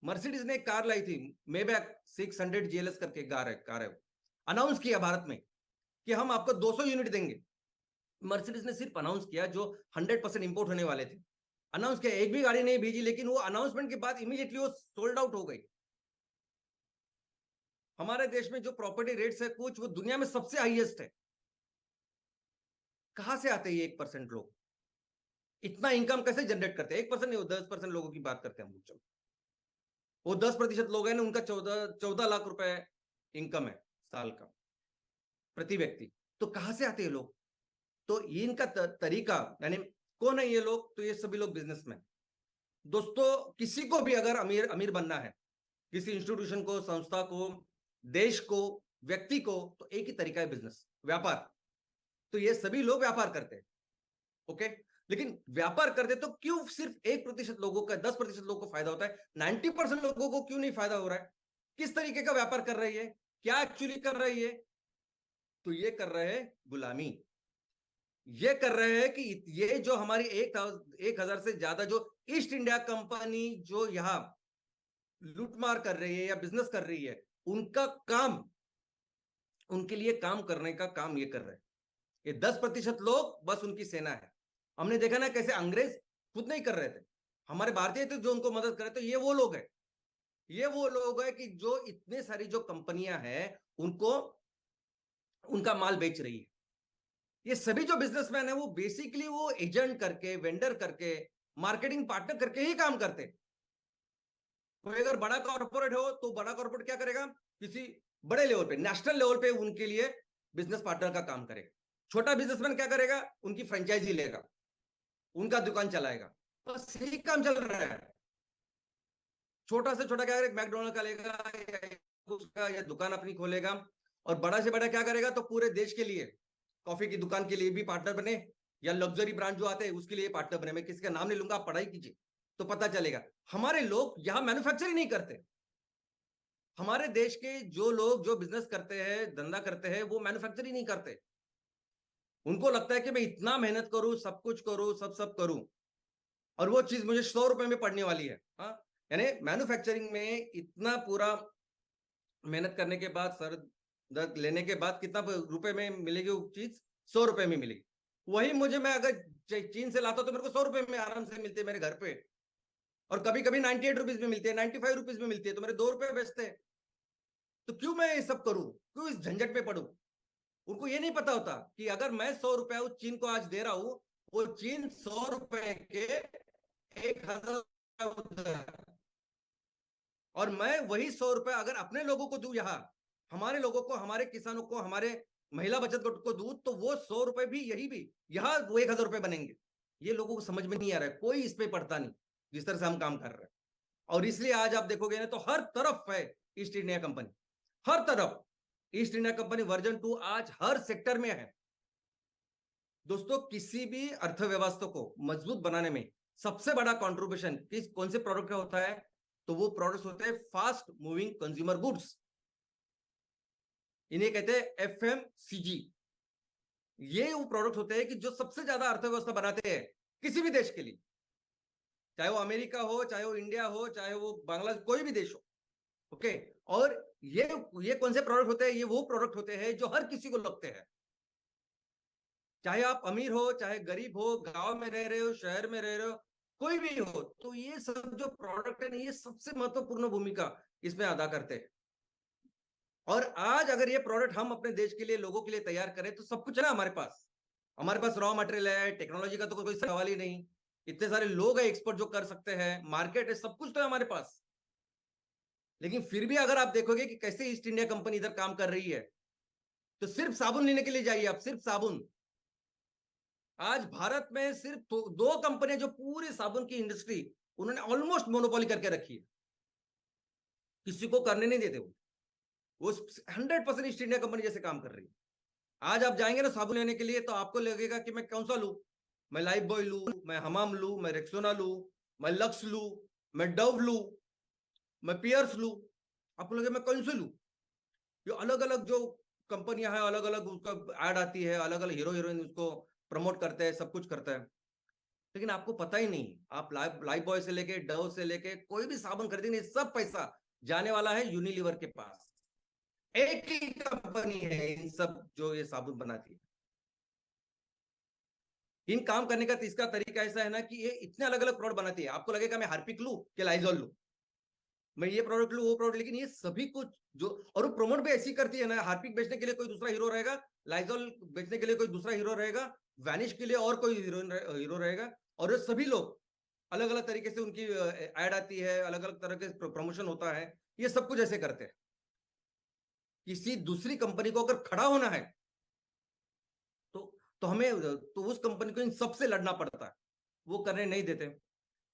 मर्सिडीज ने एक कार लाई थी, मेबैक 600 जीएलएस करके कार है, अनाउंस किया भारत में कि हम आपको 200 यूनिट देंगे। मर्सिडीज ने सिर्फ अनाउंस किया, जो 100% इंपोर्ट होने वाले थे, अनाउंस किया, एक भी गाड़ी नहीं भेजी, लेकिन वो अनाउंसमेंट के बाद इमीडिएटली वो सोल्ड आउट हो गई। हमारे देश में जो प्रॉपर्टी रेट्स है कुछ, वो दुनिया में सबसे हाईएस्ट है। कहां से आते हैं ये 1% लोग, इतना इनकम कैसे जनरेट करते हैं? 1% नहीं, 10% लोगों की बात करते हैं हम लोग। वो 10% लोग हैं ना, उनका 14 लाख रुपए इनकम है साल का प्रति व्यक्ति। तो कहां से आते हैं लोग? तो इनका तरीका, यानी कौन है ये लोग? तो ये सभी लोग बिजनेसमैन। दोस्तों, किसी को भी अगर अमीर अमीर बनना है, किसी इंस्टीट्यूशन को, संस्था को, देश को, व्यक्ति को, तो एक ही तरीका है, बिजनेस, व्यापार। तो ये सभी लोग व्यापार करते हैं, ओके। लेकिन व्यापार करते तो क्यों सिर्फ 1% लोगों का, 10% लोगों को फायदा होता है, 90% लोगों को क्यों नहीं फायदा हो रहा है? किस तरीके का व्यापार कर रही है, क्या एक्चुअली कर रही है? तो ये कर रहे हैं गुलामी। ये कर रहे हैं कि ये जो हमारी 1,000 से ज्यादा जो ईस्ट इंडिया कंपनी जो यहां लूटमार कर रही है या बिजनेस कर रही है, उनका काम, उनके लिए काम करने का काम ये कर रहे हैं। ये 10% लोग बस उनकी सेना है। हमने देखा ना कैसे अंग्रेज खुद नहीं कर रहे थे, हमारे भारतीय तो जो उनको मदद करे, तो ये वो लोग हैं, ये वो लोग हैं कि जो इतने सारी जो कंपनियां हैं उनको उनका माल बेच रही है। ये सभी जो बिजनेसमैन है वो बेसिकली वो एजेंट करके, वेंडर करके, मार्केटिंग पार्टनर करके ही काम करते। कोई अगर बड़ा कॉर्पोरेट हो तो बड़ा कॉर्पोरेट क्या करेगा, किसी बड़े लेवल पे, नेशनल लेवल पे उनके लिए बिजनेस पार्टनर का काम करेगा। छोटा बिजनेसमैन क्या करेगा, उनकी फ्रेंचाइजी लेगा, उनका दुकान चलाएगा, बस यही काम चल रहा है। छोटा से छोटा क्या करेगा, मैकडोनल्ड का लेगा या दुकान अपनी खोलेगा। और बड़ा से बड़ा क्या करेगा, तो पूरे देश के लिए कॉफी की दुकान के लिए भी पार्टनर बने, या लग्जरी ब्रांड जो आते हैं उसके लिए पार्टनर बने। मैं किसी का नाम नहीं लूंगा, आप पढ़ाई कीजिए तो पता चलेगा। हमारे लोग यहाँ मैन्युफैक्चरिंग नहीं करते। हमारे देश के जो लोग जो बिजनेस करते हैं, धंधा करते हैं, वो मैन्युफैक्चरिंग नहीं करते। उनको लगता है कि मैं इतना मेहनत करूं, सब कुछ करूं, सब करूं, और वो चीज मुझे 100 रुपए में पड़ने वाली है। हाँ, यानी मैन्युफैक्चरिंग में इतना पूरा मेहनत करने के बाद, सर दर्द लेने के बाद कितना रुपए में मिलेगी वो चीज? 100 रुपए में मिलेगी। वही मुझे, मैं अगर चीन से लाता तो मेरे को 100 रुपए में आराम से मिलते मेरे घर पे। और कभी कभी 98 रुपीज में मिलते हैं, 95 रुपीज में मिलती है, तो मेरे 2 रुपए बचते हैं। तो क्यों मैं ये सब करूं, क्यों इस झंझट में पड़ूं? उनको ये नहीं पता होता कि अगर मैं 100 रुपए उस चीन को आज दे रहा हूं, वो चीन 100 रुपए के 1000 उधर है। और मैं वही 100 रुपए अगर अपने लोगों को दूं, यहाँ हमारे लोगों को, हमारे किसानों को, हमारे महिला बचत ग्रुप को दूं, तो वो 100 रुपए भी यही भी यहाँ वो 1000 रुपए बनेंगे। ये लोगों को समझ में नहीं आ रहा है, कोई इस पे पड़ता नहीं जिस तरह से हम काम कर रहे हैं। और इसलिए आज आप देखोगे ना, तो हर तरफ है ईस्ट इंडिया कंपनी, हर तरफ ईस्ट इंडिया कंपनी वर्जन 2 आज हर सेक्टर में है। दोस्तों, किसी भी अर्थव्यवस्था को मजबूत बनाने में सबसे बड़ा कंट्रीब्यूशन किस कौन से प्रोडक्ट का होता है? तो वो प्रोडक्ट्स होते हैं फास्ट मूविंग कंज्यूमर गुड्स, इन्हें कहते हैं FMCG। ये वो प्रोडक्ट होते हैं कि जो सबसे ज्यादा अर्थव्यवस्था बनाते हैं किसी भी देश के लिए, चाहे वो अमेरिका हो, चाहे वो इंडिया हो, चाहे वो बांग्लादेश, कोई भी देश हो। ओके। और ये कौन से प्रोडक्ट होते हैं? ये वो प्रोडक्ट होते हैं जो हर किसी को लगते हैं, चाहे आप अमीर हो, चाहे गरीब हो, गांव में रह रहे हो, शहर में रह रहे हो, कोई भी हो। तो ये सब जो प्रोडक्ट है ना, ये सबसे महत्वपूर्ण भूमिका इसमें अदा करते हैं। और आज अगर ये प्रोडक्ट हम अपने देश के लिए, लोगों के लिए तैयार करें, तो सब कुछ है ना हमारे पास। हमारे पास रॉ मटेरियल है, टेक्नोलॉजी का तो कोई सवाल ही नहीं, इतने सारे लोग हैं एक्सपर्ट जो कर सकते हैं, मार्केट है, सब कुछ तो है हमारे पास। लेकिन फिर भी अगर आप देखोगे कि कैसे ईस्ट इंडिया कंपनी इधर काम कर रही है, तो सिर्फ साबुन लेने के लिए जाइए आप, सिर्फ साबुन। आज भारत में सिर्फ 2 कंपनियां जो पूरी साबुन की इंडस्ट्री उन्होंने ऑलमोस्ट मोनोपोली करके रखी है, किसी को करने नहीं देते वो 100% ईस्ट इंडिया कंपनी जैसे काम कर रही है। आज आप जाएंगे ना साबुन लेने के लिए, तो आपको लगेगा कि मैं कौन सा लूं, मैं लाइफ बॉय लूं, मैं हमाम लूं, मैं रेक्सोना लूं, मैं लक्स लूं, मैं डव लूं, मैं पियर्स लूं। आपको लगे मैं कौन से लूं? ये अलग अलग जो कंपनियां हैं, अलग अलग उसका ऐड आती है, अलग अलग हीरो हीरोइन उसको प्रमोट करते हैं, सब कुछ करता है। लेकिन आपको पता ही नहीं, आप लाइफ बॉय से लेके डव से लेके कोई भी साबुन खरीदेंगे, सब पैसा जाने वाला है यूनिलीवर के पास। एक ही कंपनी है इन सब जो ये साबुन बनाती है। इन काम करने का इसका तरीका ऐसा है ना कि ये इतने अलग अलग प्रोडक्ट बनाती है। आपको लगेगा मैं हार्पिक लूं कि लाइजॉल लूं, मैं ये प्रोडक्ट लूं, वो प्रोडक्ट, लेकिन ये सभी कुछ जो, और वो प्रमोट भी ऐसी करती है ना, हार्पिक बेचने के लिए कोई दूसरा हीरो रहेगा, लाइजॉल बेचने के लिए कोई दूसरा हीरो रहेगा, वैनिश के लिए और कोई हीरो रहेगा। और ये सभी लोग अलग अलग तरीके से उनकी एड आती है, अलग अलग तरह के प्रमोशन होता है, ये सब कुछ ऐसे करते हैं। किसी दूसरी कंपनी को अगर खड़ा होना है तो हमें तो उस कंपनी को इन सबसे लड़ना पड़ता है, वो करने नहीं देते।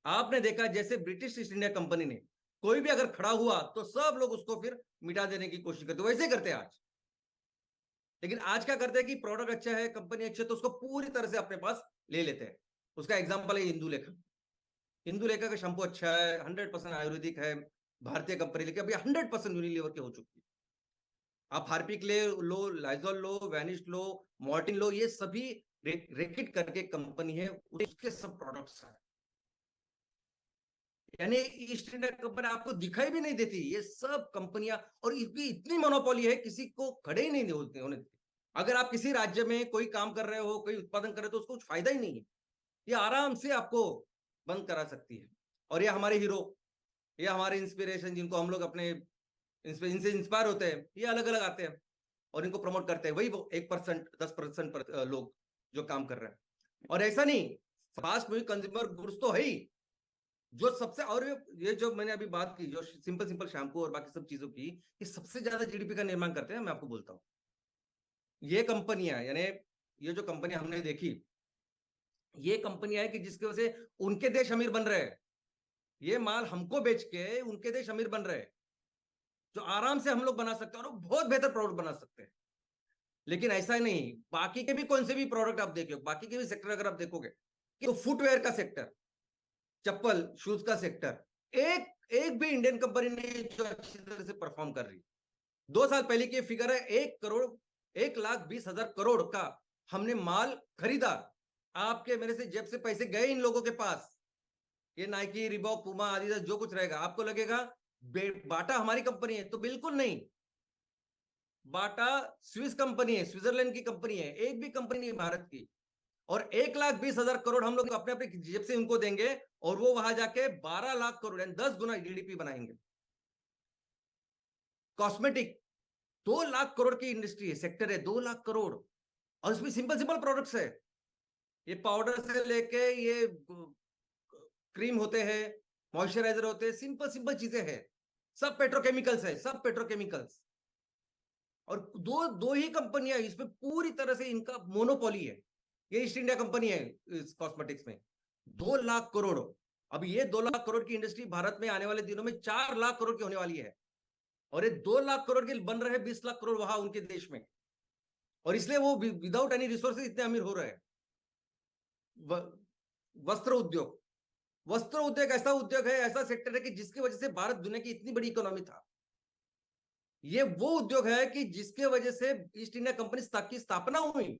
आपने देखा जैसे ब्रिटिश ईस्ट इंडिया कंपनी ने कोई भी अगर खड़ा हुआ तो सब लोग उसको फिर मिटा देने की कोशिश करते, वैसे करते हैं आज। लेकिन आज क्या करते हैं कि प्रोडक्ट अच्छा है, कंपनी अच्छी है, तो उसको पूरी तरह से अपने पास ले लेते हैं। उसका एग्जाम्पल है इंदु लेखा। इंदु लेखा का शैम्पू अच्छा है, 100% आयुर्वेदिक है, भारतीय कंपनी, लेकिन अभी 100% यूनिलीवर की हो चुकी है। आप हार्पिक ले लो, लाइजॉल लो, वैनिश लो, मॉर्टिन लो, ये सभी रेकिट करके कंपनी है, उसके सब प्रोडक्ट्स हैं। यानी ईस्ट इंडिया कंपनी आपको दिखाई भी नहीं देती, ये सब कंपनियां, और इसकी इतनी मोनोपोली है, किसी को खड़े ही नहीं होते होने देते। अगर आप किसी राज्य में कोई काम कर रहे हो, कोई उत्पादन कर रहे हो, तो उसको कुछ फायदा ही नहीं है, ये आराम से आपको बंद करा सकती है। और ये हमारे हीरो, ये हमारे इंस्पिरेशन, जिनको हम लोग अपने इनसे इंस्पायर होते हैं, ये अलग अलग आते हैं और इनको प्रमोट करते हैं, वही वो 1% 10% लोग जो काम कर रहे हैं। और ऐसा नहीं, फास्ट मूविंग कंज्यूमर गुड्स तो है ही, जो सबसे, और ये जो मैंने अभी बात की, जो सिंपल सिंपल शैम्पू और बाकी सब चीजों की, ये सबसे ज्यादा जीडीपी का निर्माण करते हैं। मैं आपको बोलता हूँ, ये कंपनियां, यानी ये जो कंपनी हमने देखी, ये कंपनियां है कि जिसकी वजह से उनके देश अमीर बन रहे हैं, ये माल हमको बेच के उनके देश अमीर बन रहे हैं, जो आराम से हम लोग बना सकते हैं और बहुत बेहतर प्रोडक्ट बना सकते हैं। लेकिन ऐसा नहीं, बाकी के भी कौन से भी प्रोडक्ट आप देखो, बाकी के भी सेक्टर अगर आप देखोगे, तो फुटवेयर का सेक्टर, चप्पल शूज का सेक्टर, एक भी इंडियन कंपनी नहीं जो अच्छी तरह से परफॉर्म कर रही है। 2 साल पहले की फिगर है, 1,20,00,000 का हमने माल खरीदा, आपके मेरे से जेब से पैसे गए इन लोगों के पास। ये नाइकी, रिबॉक, पुमा, आदिदास जो कुछ रहेगा, आपको लगेगा बाटा हमारी कंपनी है, तो बिल्कुल नहीं। बाटा स्विस कंपनी है, स्विट्जरलैंड की कंपनी है, एक भी कंपनी नहीं भारत की। और 1,20,000 करोड़ हम लोग अपने अपने जेब से उनको देंगे और वो वहां जाके 12 लाख करोड़ यानी 10 गुना जीडीपी बनाएंगे। कॉस्मेटिक 2 लाख करोड़ की इंडस्ट्री है, सेक्टर है, 2 लाख करोड़। और इसमें सिंपल सिंपल प्रोडक्ट्स है, ये पाउडर से लेके ये क्रीम होते हैं, मॉइस्चराइजर होते हैं, सिंपल सिंपल चीजें हैं, सब पेट्रोकेमिकल्स है, सब पेट्रोकेमिकल्स। और दो दो ही कंपनियां इसमें पूरी तरह से इनका मोनोपोली है। ये ईस्ट इंडिया कंपनी है इस कॉस्मेटिक्स में। 2 लाख करोड़। अब ये 2 लाख करोड़ की इंडस्ट्री भारत में आने वाले दिनों में 4 लाख करोड़ की होने वाली है। और ये 2 लाख करोड़ के बन रहे 20 लाख करोड़ वहां उनके देश में। और इसलिए वो विदाउट एनी रिसोर्सेज इतने अमीर हो रहे हैं। वस्त्र उद्योग, वस्त्र उद्योग ऐसा उद्योग है, ऐसा सेक्टर है कि जिसकी वजह से भारत दुनिया की इतनी बड़ी इकोनॉमी था। ये वो उद्योग है कि जिसके वजह से ईस्ट इंडिया कंपनी की स्थापना हुई।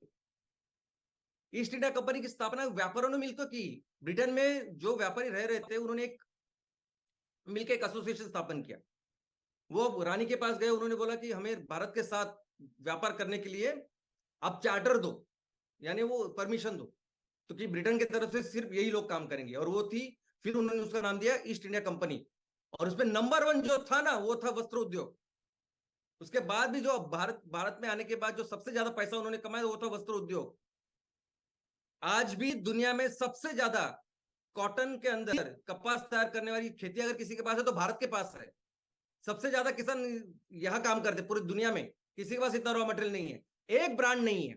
ईस्ट इंडिया कंपनी की स्थापना व्यापारियों ने मिलकर की। ब्रिटेन में जो व्यापारी रह रहे थे उन्होंने एक मिलकर एक एसोसिएशन स्थापन किया। वो रानी के पास गए, उन्होंने बोला कि हमें भारत के साथ व्यापार करने के लिए आप चार्टर दो, यानी वो परमिशन दो, तो कि ब्रिटेन की तरफ से सिर्फ यही लोग काम करेंगे। और वो थी, फिर उन्होंने उसका नाम दिया ईस्ट इंडिया कंपनी। और उसमें नंबर 1 जो था ना, वो था वस्त्र उद्योग। उसके बाद भी जो भारत में आने के बाद जो सबसे ज्यादा पैसा उन्होंने कमाया वो था वस्त्र उद्योग। आज भी दुनिया में सबसे ज्यादा कॉटन के अंदर कपास तैयार करने वाली खेती अगर किसी के पास है तो भारत के पास है। सबसे ज्यादा किसान यहां काम करते पूरी दुनिया में, किसी के पास इतना रॉ मटेरियल नहीं है, एक ब्रांड नहीं है।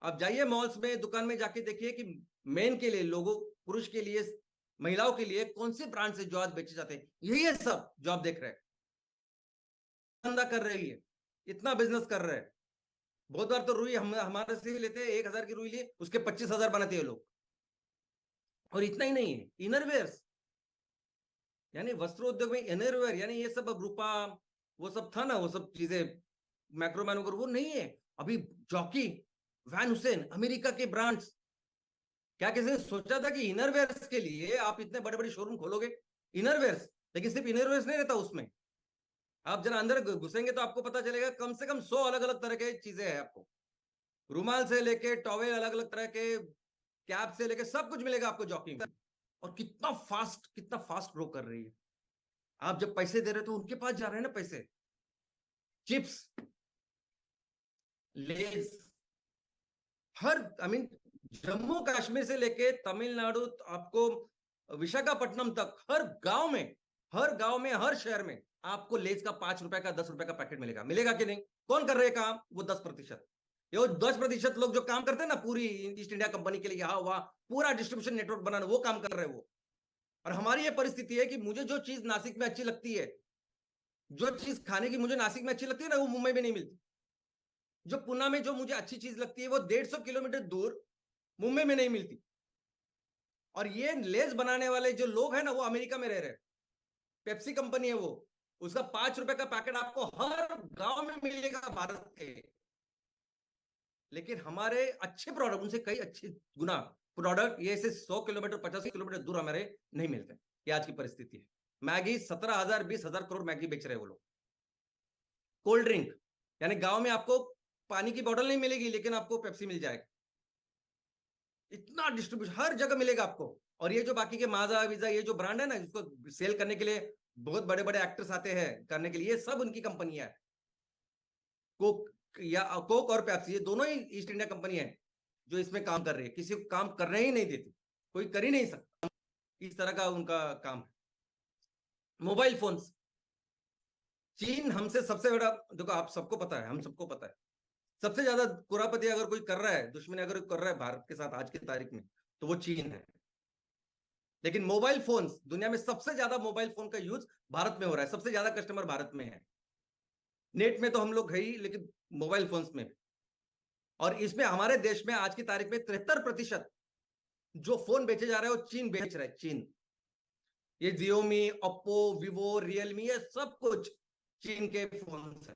आप जाइए मॉल्स में, दुकान में जाके देखिए कि मेन के लिए, लोगों, पुरुष के लिए, महिलाओं के लिए कौन से ब्रांड से जो आज बेचे जाते हैं, यही है सब जो आप देख रहे हैं। धंधा कर रही है, इतना बिजनेस कर रहे हैं। बहुत बार तो रुई हमारे से लेते हैं, 1,000 की रुई लिए उसके 25,000 बनाते हैं लोग। और इतना ही नहीं है, इनरवेयर्स, यानी वस्त्रोद्योग में इनरवेयर, यानी ये सब अब रूपा वो सब था ना, वो सब चीजें मैक्रोमैन वगैरह वो नहीं है अभी। जॉकी, वैन हुसैन, अमेरिका के ब्रांड्स। क्या किसी ने सोचा था कि इनरवेयर्स के लिए आप इतने बड़े बड़े शोरूम खोलोगे? इनरवेयर्स, लेकिन सिर्फ इनरवेयर्स नहीं रहता उसमें। आप जरा अंदर घुसेंगे तो आपको पता चलेगा कम से कम 100 अलग अलग तरह के चीजें हैं आपको। रुमाल से लेके टॉवेल, अलग अलग तरह के कैप से लेके सब कुछ मिलेगा आपको जॉकी में। और कितना फास्ट ग्रो कर रही है। आप जब पैसे दे रहे हो तो उनके पास जा रहे हैं ना पैसे। चिप्स, लेज, हर जम्मू कश्मीर से लेके तमिलनाडु, आपको विशाखापट्टनम तक, हर गांव में, हर शहर में आपको लेज का 5 रुपए का, 10 रुपए का पैकेट मिलेगा। मिलेगा कि नहीं? कौन कर रहे हैं काम? वो 10%। ये 10% लोग जो काम करते हैं ना पूरी ईस्ट इंडिया कंपनी के लिए, यहाँ वहां पूरा डिस्ट्रीब्यूशन नेटवर्क बनाना, वो काम कर रहे हैं वो। और हमारी ये परिस्थिति है कि मुझे जो चीज नासिक में अच्छी लगती है, जो चीज खाने की मुझे नासिक में अच्छी लगती है ना, वो मुंबई में नहीं मिलती। जो पुणे में जो मुझे अच्छी चीज लगती है वो 150 किलोमीटर दूर मुंबई में नहीं मिलती। और ये लेस बनाने वाले जो लोग हैं ना, वो अमेरिका में रह रहे हैं। पेप्सी कंपनी है वो, उसका 5 रुपए का पैकेट आपको हर गांव में मिलेगा भारत के। लेकिन हमारे अच्छे प्रोडक्ट, उनसे कई अच्छे गुना प्रोडक्ट ये से 100 किलोमीटर, 50 किलोमीटर दूर हमारे नहीं मिलते। ये आज की परिस्थिति है। मैगी 17,000, 20,000 करोड़ मैगी बेच रहे हैं वो लोग। कोल्ड ड्रिंक, यानी गांव में आपको पानी की बोतल नहीं मिलेगी लेकिन आपको पेप्सी मिल जाएगा। इतना डिस्ट्रीब्यूशन हर जगह मिलेगा आपको। और ये जो बाकी के माजा वीजा, ये जो ब्रांड है ना, जिसको सेल करने के लिए बहुत बड़े बड़े एक्टर्स आते हैं करने के लिए, ये सब उनकी कंपनियां है। कोक और पेप्सी, ये दोनों ही ईस्ट इंडिया कंपनी है जो इसमें काम कर रही है। किसी को काम करने ही नहीं देती, कोई कर ही नहीं सकता, इस तरह का उनका काम है। मोबाइल फोन्स, चीन हमसे सबसे बड़ा, देखो आप सबको पता है, हम सबको पता है, सबसे ज्यादा कुरापति अगर कोई कर रहा है, दुश्मनी अगर कर रहा है भारत के साथ आज की तारीख में, तो वो चीन है। लेकिन मोबाइल फोन्स, दुनिया में सबसे ज्यादा मोबाइल फोन का यूज भारत में हो रहा है, सबसे ज्यादा कस्टमर भारत में है। नेट में तो हम लोग है ही, लेकिन मोबाइल फोन्स में। और इसमें हमारे देश में आज की तारीख में 73% जो फोन बेचे जा रहे हैं वो चीन बेच रहा है। चीन, ये जियोमी, ओप्पो, विवो, रियलमी, ये सब कुछ चीन के फोन है।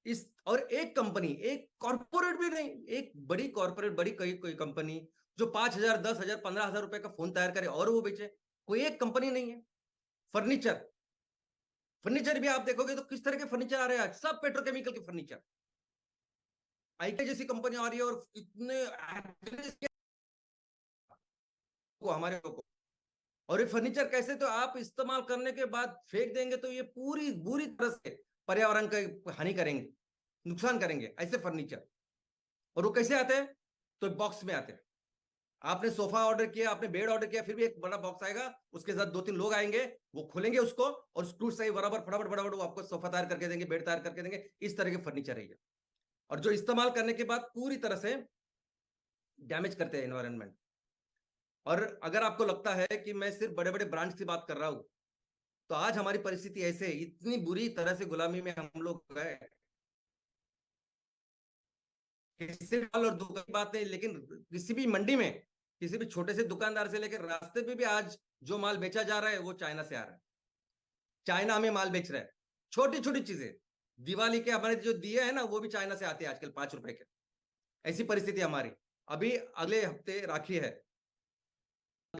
इस और एक कंपनी, एक कॉर्पोरेट भी नहीं, एक बड़ी कॉर्पोरेट, बड़ी कोई कंपनी जो 5,000, 10,000, 15,000 रुपए का फोन तैयार करे और वो बेचे, कोई एक कंपनी नहीं है। फर्नीचर, फर्नीचर भी आप देखोगे तो किस तरह के फर्नीचर आ रहे हैं आज, सब पेट्रोकेमिकल के फर्नीचर। आईके जैसी कंपनी आ रही है और इतने को हमारे को, और ये फर्नीचर कैसे, तो आप इस्तेमाल करने के बाद फेंक देंगे तो ये पूरी बुरी तरह से पर्यावरण का हानि करेंगे, नुकसान करेंगे ऐसे फर्नीचर। और वो कैसे आते हैं, तो बॉक्स में आते हैं। आपने सोफा ऑर्डर किया, आपने बेड ऑर्डर किया, फिर भी एक बड़ा बॉक्स आएगा, उसके साथ 2-3 लोग आएंगे, वो खोलेंगे उसको और स्क्रू सही बराबर फटाफट फटाफट वो आपको सोफा तैयार करके देंगे, बेड तैयार करके देंगे। इस तरह के फर्नीचर है ये, और जो इस्तेमाल करने के बाद पूरी तरह से डैमेज करते हैं एनवायरनमेंट। और अगर आपको लगता है कि मैं सिर्फ बड़े बड़े ब्रांड्स की बात कर रहा हूं, तो आज हमारी परिस्थिति ऐसे, इतनी बुरी तरह से गुलामी में हम लोग गए। किसी माल और दुकान की बात नहीं, लेकिन किसी भी मंडी में किसी भी छोटे से दुकानदार से लेकर रास्ते पे भी आज जो माल बेचा जा रहा है वो चाइना से आ रहा है। चाइना हमें माल बेच रहा है, छोटी छोटी चीजें। दिवाली के हमारे जो दिए हैं ना, वो भी चाइना से आते हैं आजकल, 5 रुपए के। ऐसी परिस्थिति हमारी। अभी अगले हफ्ते राखी है,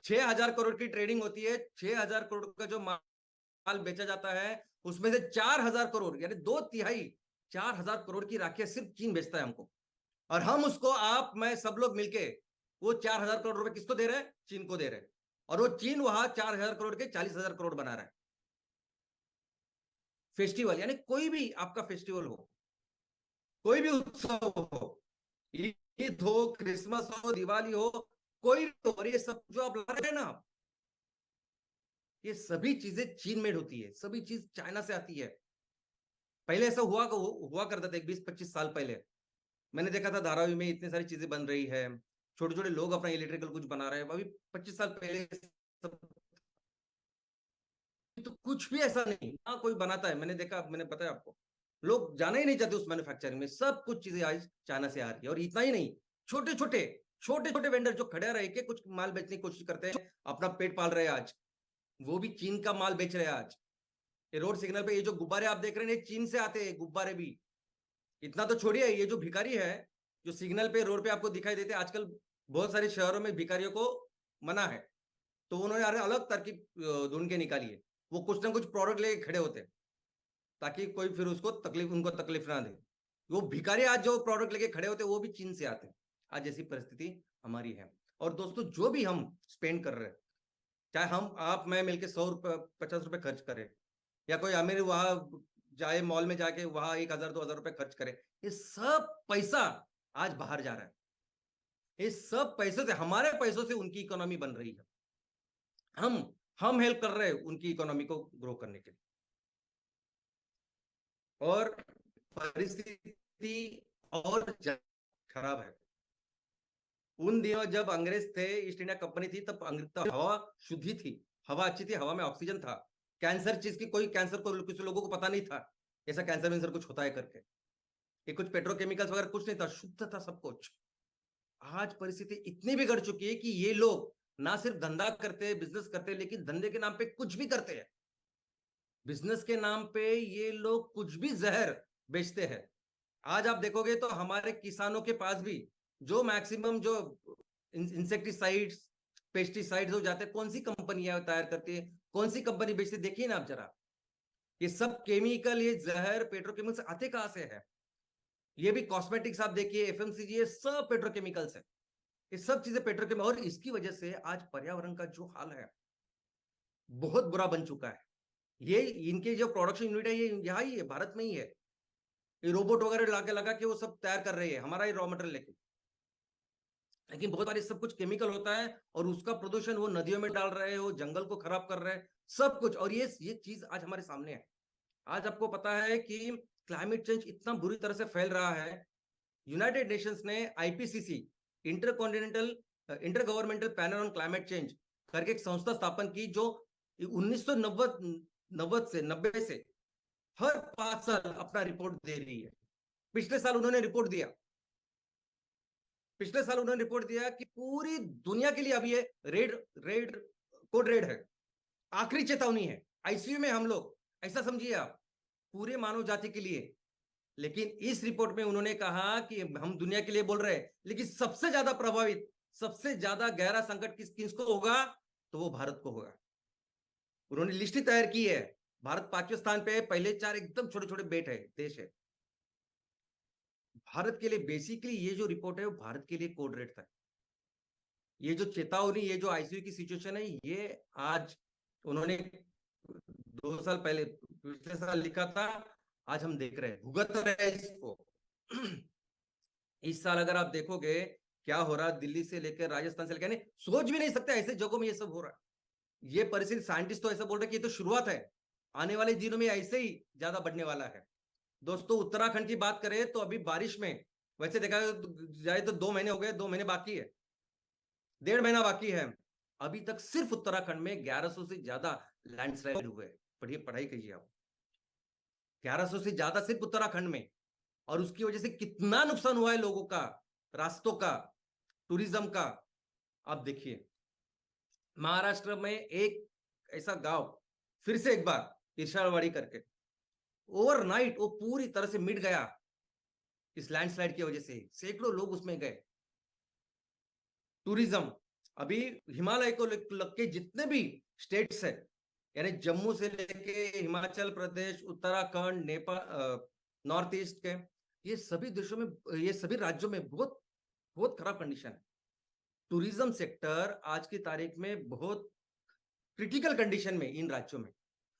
6,000 करोड़ की ट्रेडिंग होती है। 6,000 करोड़ का जो माल बेचा जाता है, उसमें से 4,000 करोड़ यानी 2/3, 4,000 करोड़ की राखियां सिर्फ चीन बेचता है हमको। और हम उसको, आप मैं सब लोग मिलके वो 4,000 करोड़ रुपए किसको दे रहे हैं, चीन को दे रहे हैं। और वो चीन वहां 4,000 करोड़ के 40,000 करोड़ बना रहा है। फेस्टिवल यानी कोई भी आपका फेस्टिवल हो, कोई भी उत्सव हो, ईद हो, क्रिसमस हो, दिवाली हो, कोई भी हो, और ये सब जो आप ला रहे हैं ना, ये सभी चीजें चीन मेड होती है, सभी चीज चाइना से आती है। पहले ऐसा हुआ करता था, 20-25 साल पहले मैंने देखा था धारावी में इतनी सारी चीजें बन रही है, छोटे छोटे लोग अपना इलेक्ट्रिकल कुछ बना रहे हैं। अभी 25 साल पहले सब, तो कुछ भी ऐसा नहीं ना कोई बनाता है। मैंने देखा, मैंने बताया आपको, लोग जाना ही नहीं चाहते उस मैन्युफैक्चरिंग में। सब कुछ चीजें आज चाइना से आ रही है। और इतना ही नहीं, छोटे छोटे छोटे छोटे वेंडर जो खड़े रह के कुछ माल बेचने की कोशिश करते हैं, अपना पेट पाल रहे हैं आज, वो भी चीन का माल बेच रहे हैं आज। ये रोड सिग्नल पे ये जो गुब्बारे आप देख रहे हैं, ये चीन से आते हैं गुब्बारे भी। इतना तो छोड़िए, ये जो भिखारी है जो सिग्नल पे रोड पे आपको दिखाई देते हैं, आजकल बहुत सारे शहरों में भिखारियों को मना है, तो उन्होंने अलग तरकीब ढूंढ के निकाली है। वो कुछ ना कुछ प्रोडक्ट लेके खड़े होते हैं ताकि कोई फिर उसको तकलीफ, उनको तकलीफ ना दे। वो भिखारी आज जो प्रोडक्ट लेके खड़े होते हैं वो भी चीन से आते हैं। आज ऐसी परिस्थिति हमारी है। और दोस्तों, जो भी हम स्पेंड कर रहे हैं, चाहे हम आप मैं मिलके 100 रुपए 50 रुपए खर्च करें, या कोई अमीर वहां जाए मॉल में जाके वहां 1,000-2,000 रुपए खर्च करे, ये सब पैसा आज बाहर जा रहा है। इस सब पैसों से, हमारे पैसों से उनकी इकोनॉमी बन रही है। हम हेल्प कर रहे हैं उनकी इकोनॉमी को ग्रो करने के लिए। और परिस्थिति और खराब है। उन दिनों जब अंग्रेज थे, ईस्ट इंडिया कंपनी थी, तब हवा शुद्ध थी, हवा अच्छी थी, हवा में ऑक्सीजन था। कैंसर चीज की, कोई कैंसर को किसी लोगों को पता नहीं था ऐसा कैंसर वैंसर कुछ होता है करके। ये कुछ पेट्रोकेमिकल्स वगैरह कुछ नहीं था, शुद्ध था सब कुछ। आज परिस्थिति इतनी बिगड़ चुकी है कि ये लोग ना सिर्फ धंधा करते हैं, बिजनेस करते हैं, लेकिन धंधे के नाम पे कुछ भी करते हैं। बिजनेस के नाम पे ये लोग कुछ भी जहर बेचते हैं। आज आप देखोगे तो हमारे किसानों के पास भी जो मैक्सिमम जो इंसेक्टिसाइड्स, पेस्टिसाइड्स हो जाते हैं, कौन सी कंपनियां तैयार करती है, कौन सी कंपनी बेचती है, देखिए ना आप जरा। ये सब केमिकल, ये जहर पेट्रोकेमिकल्स आते कहां से है? ये भी कॉस्मेटिक्स आप देखिए, एफएमसीजी, ये सब पेट्रोकेमिकल्स है। ये सब चीजें पेट्रोकेमिकल, और इसकी वजह से आज पर्यावरण का जो हाल है बहुत बुरा बन चुका है। ये इनके जो प्रोडक्शन यूनिट है, ये यहाँ ही है, भारत में ही है। ये रोबोट वगैरह लाके लगा के वो सब तैयार कर रही है, हमारा ही रॉ मटेरियल लेके। लेकिन बहुत बार सब कुछ केमिकल होता है और उसका प्रदूषण वो नदियों में डाल रहे हैं, वो जंगल को खराब कर रहे हैं, सब कुछ। और ये चीज आज हमारे सामने है। आज आपको पता है कि क्लाइमेट चेंज इतना बुरी तरह से फैल रहा है। यूनाइटेड नेशंस ने IPCC, intercontinental inter governmental panel on climate change करके एक संस्था स्थापन की, जो 1990 से हर 5 साल अपना रिपोर्ट दे रही है। पिछले साल उन्होंने रिपोर्ट दिया कि पूरी दुनिया के लिए अब ये रेड कोड रेड है, आखिरी चेतावनी है। आईसीयू में हम लोग, ऐसा समझिए आप, पूरे मानव जाति के लिए। लेकिन इस रिपोर्ट में उन्होंने कहा कि हम दुनिया के लिए बोल रहे हैं, लेकिन सबसे ज्यादा प्रभावित, सबसे ज्यादा गहरा संकट किसको होगा, तो वो भारत को होगा। उन्होंने लिस्ट तैयार की है, भारत 5वें स्थान पे है, पहले 4 एकदम छोटे छोटे बेट है, देश है। भारत के लिए बेसिकली ये जो रिपोर्ट है वो भारत के लिए कोड रेड था। ये जो चेतावनी, ये जो आईसीयू की सिचुएशन है, ये आज उन्होंने 2 साल पहले, पिछले साल लिखा था, आज हम देख रहे हैं, भुगत रहे हैं इसको। इस साल अगर आप देखोगे क्या हो रहा है, दिल्ली से लेकर राजस्थान से लेकर, सोच भी नहीं सकते ऐसे जगहों में ये सब हो रहा है। ये परिस्थिति, साइंटिस्ट तो ऐसा बोल रहे कि ये तो शुरुआत है, आने वाले दिनों में ऐसे ही ज्यादा बढ़ने वाला है। दोस्तों उत्तराखंड की बात करें तो अभी बारिश में, वैसे देखा जाए तो 2 महीने हो गए, 2 महीने बाकी है, 1.5 महीना बाकी है। अभी तक सिर्फ उत्तराखंड में 1100 से ज्यादा लैंडस्लाइड हुए। पढ़िए, पढ़ाई कीजिए आप, 1100 से ज्यादा सिर्फ उत्तराखंड में। और उसकी वजह से कितना नुकसान हुआ है लोगों का, रास्तों का, टूरिज्म का। आप देखिए महाराष्ट्र में एक ऐसा गांव, फिर से एक बार इर्शालवाड़ी करके, ओवरनाइट वो पूरी तरह से मिट गया इस लैंडस्लाइड की वजह से। सैकड़ों लोग उसमें गए। टूरिज्म, अभी हिमालय को लग के जितने भी स्टेट्स है, यानी जम्मू से लेके हिमाचल प्रदेश, उत्तराखंड, नेपाल, नॉर्थ ईस्ट के, ये सभी देशों में, ये सभी राज्यों में बहुत बहुत खराब कंडीशन है। टूरिज्म सेक्टर आज की तारीख में बहुत क्रिटिकल कंडीशन में इन राज्यों में।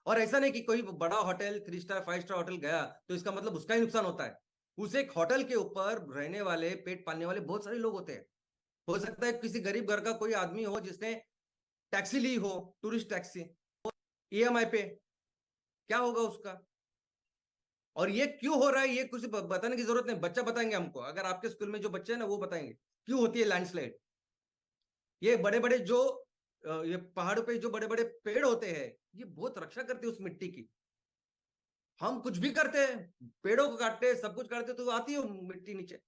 और ऐसा नहीं कि कोई बड़ा होटल 3 स्टार 5 स्टार होटल गया तो इसका मतलब उसका ही नुकसान होता है। उस एक होटल के ऊपर रहने वाले, पेट पालने वाले बहुत सारे लोग होते हैं। हो सकता है किसी गरीब घर का कोई आदमी हो जिसने टैक्सी ली हो, टूरिस्ट टैक्सी, ईएमआई पे, क्या होगा उसका। और ये क्यों हो रहा है ये कुछ बताने की जरूरत नहीं, बच्चा बताएंगे हमको। अगर आपके स्कूल में जो बच्चे हैं ना वो बताएंगे क्यों होती है लैंडस्लाइड। ये बड़े बड़े जो ये पहाड़ों पे जो बड़े बड़े पेड़ होते हैं, ये बहुत रक्षा करते हैं उस मिट्टी की। हम कुछ भी करते हैं, पेड़ों को काटते हैं, सब कुछ करते तो आती है मिट्टी नीचे।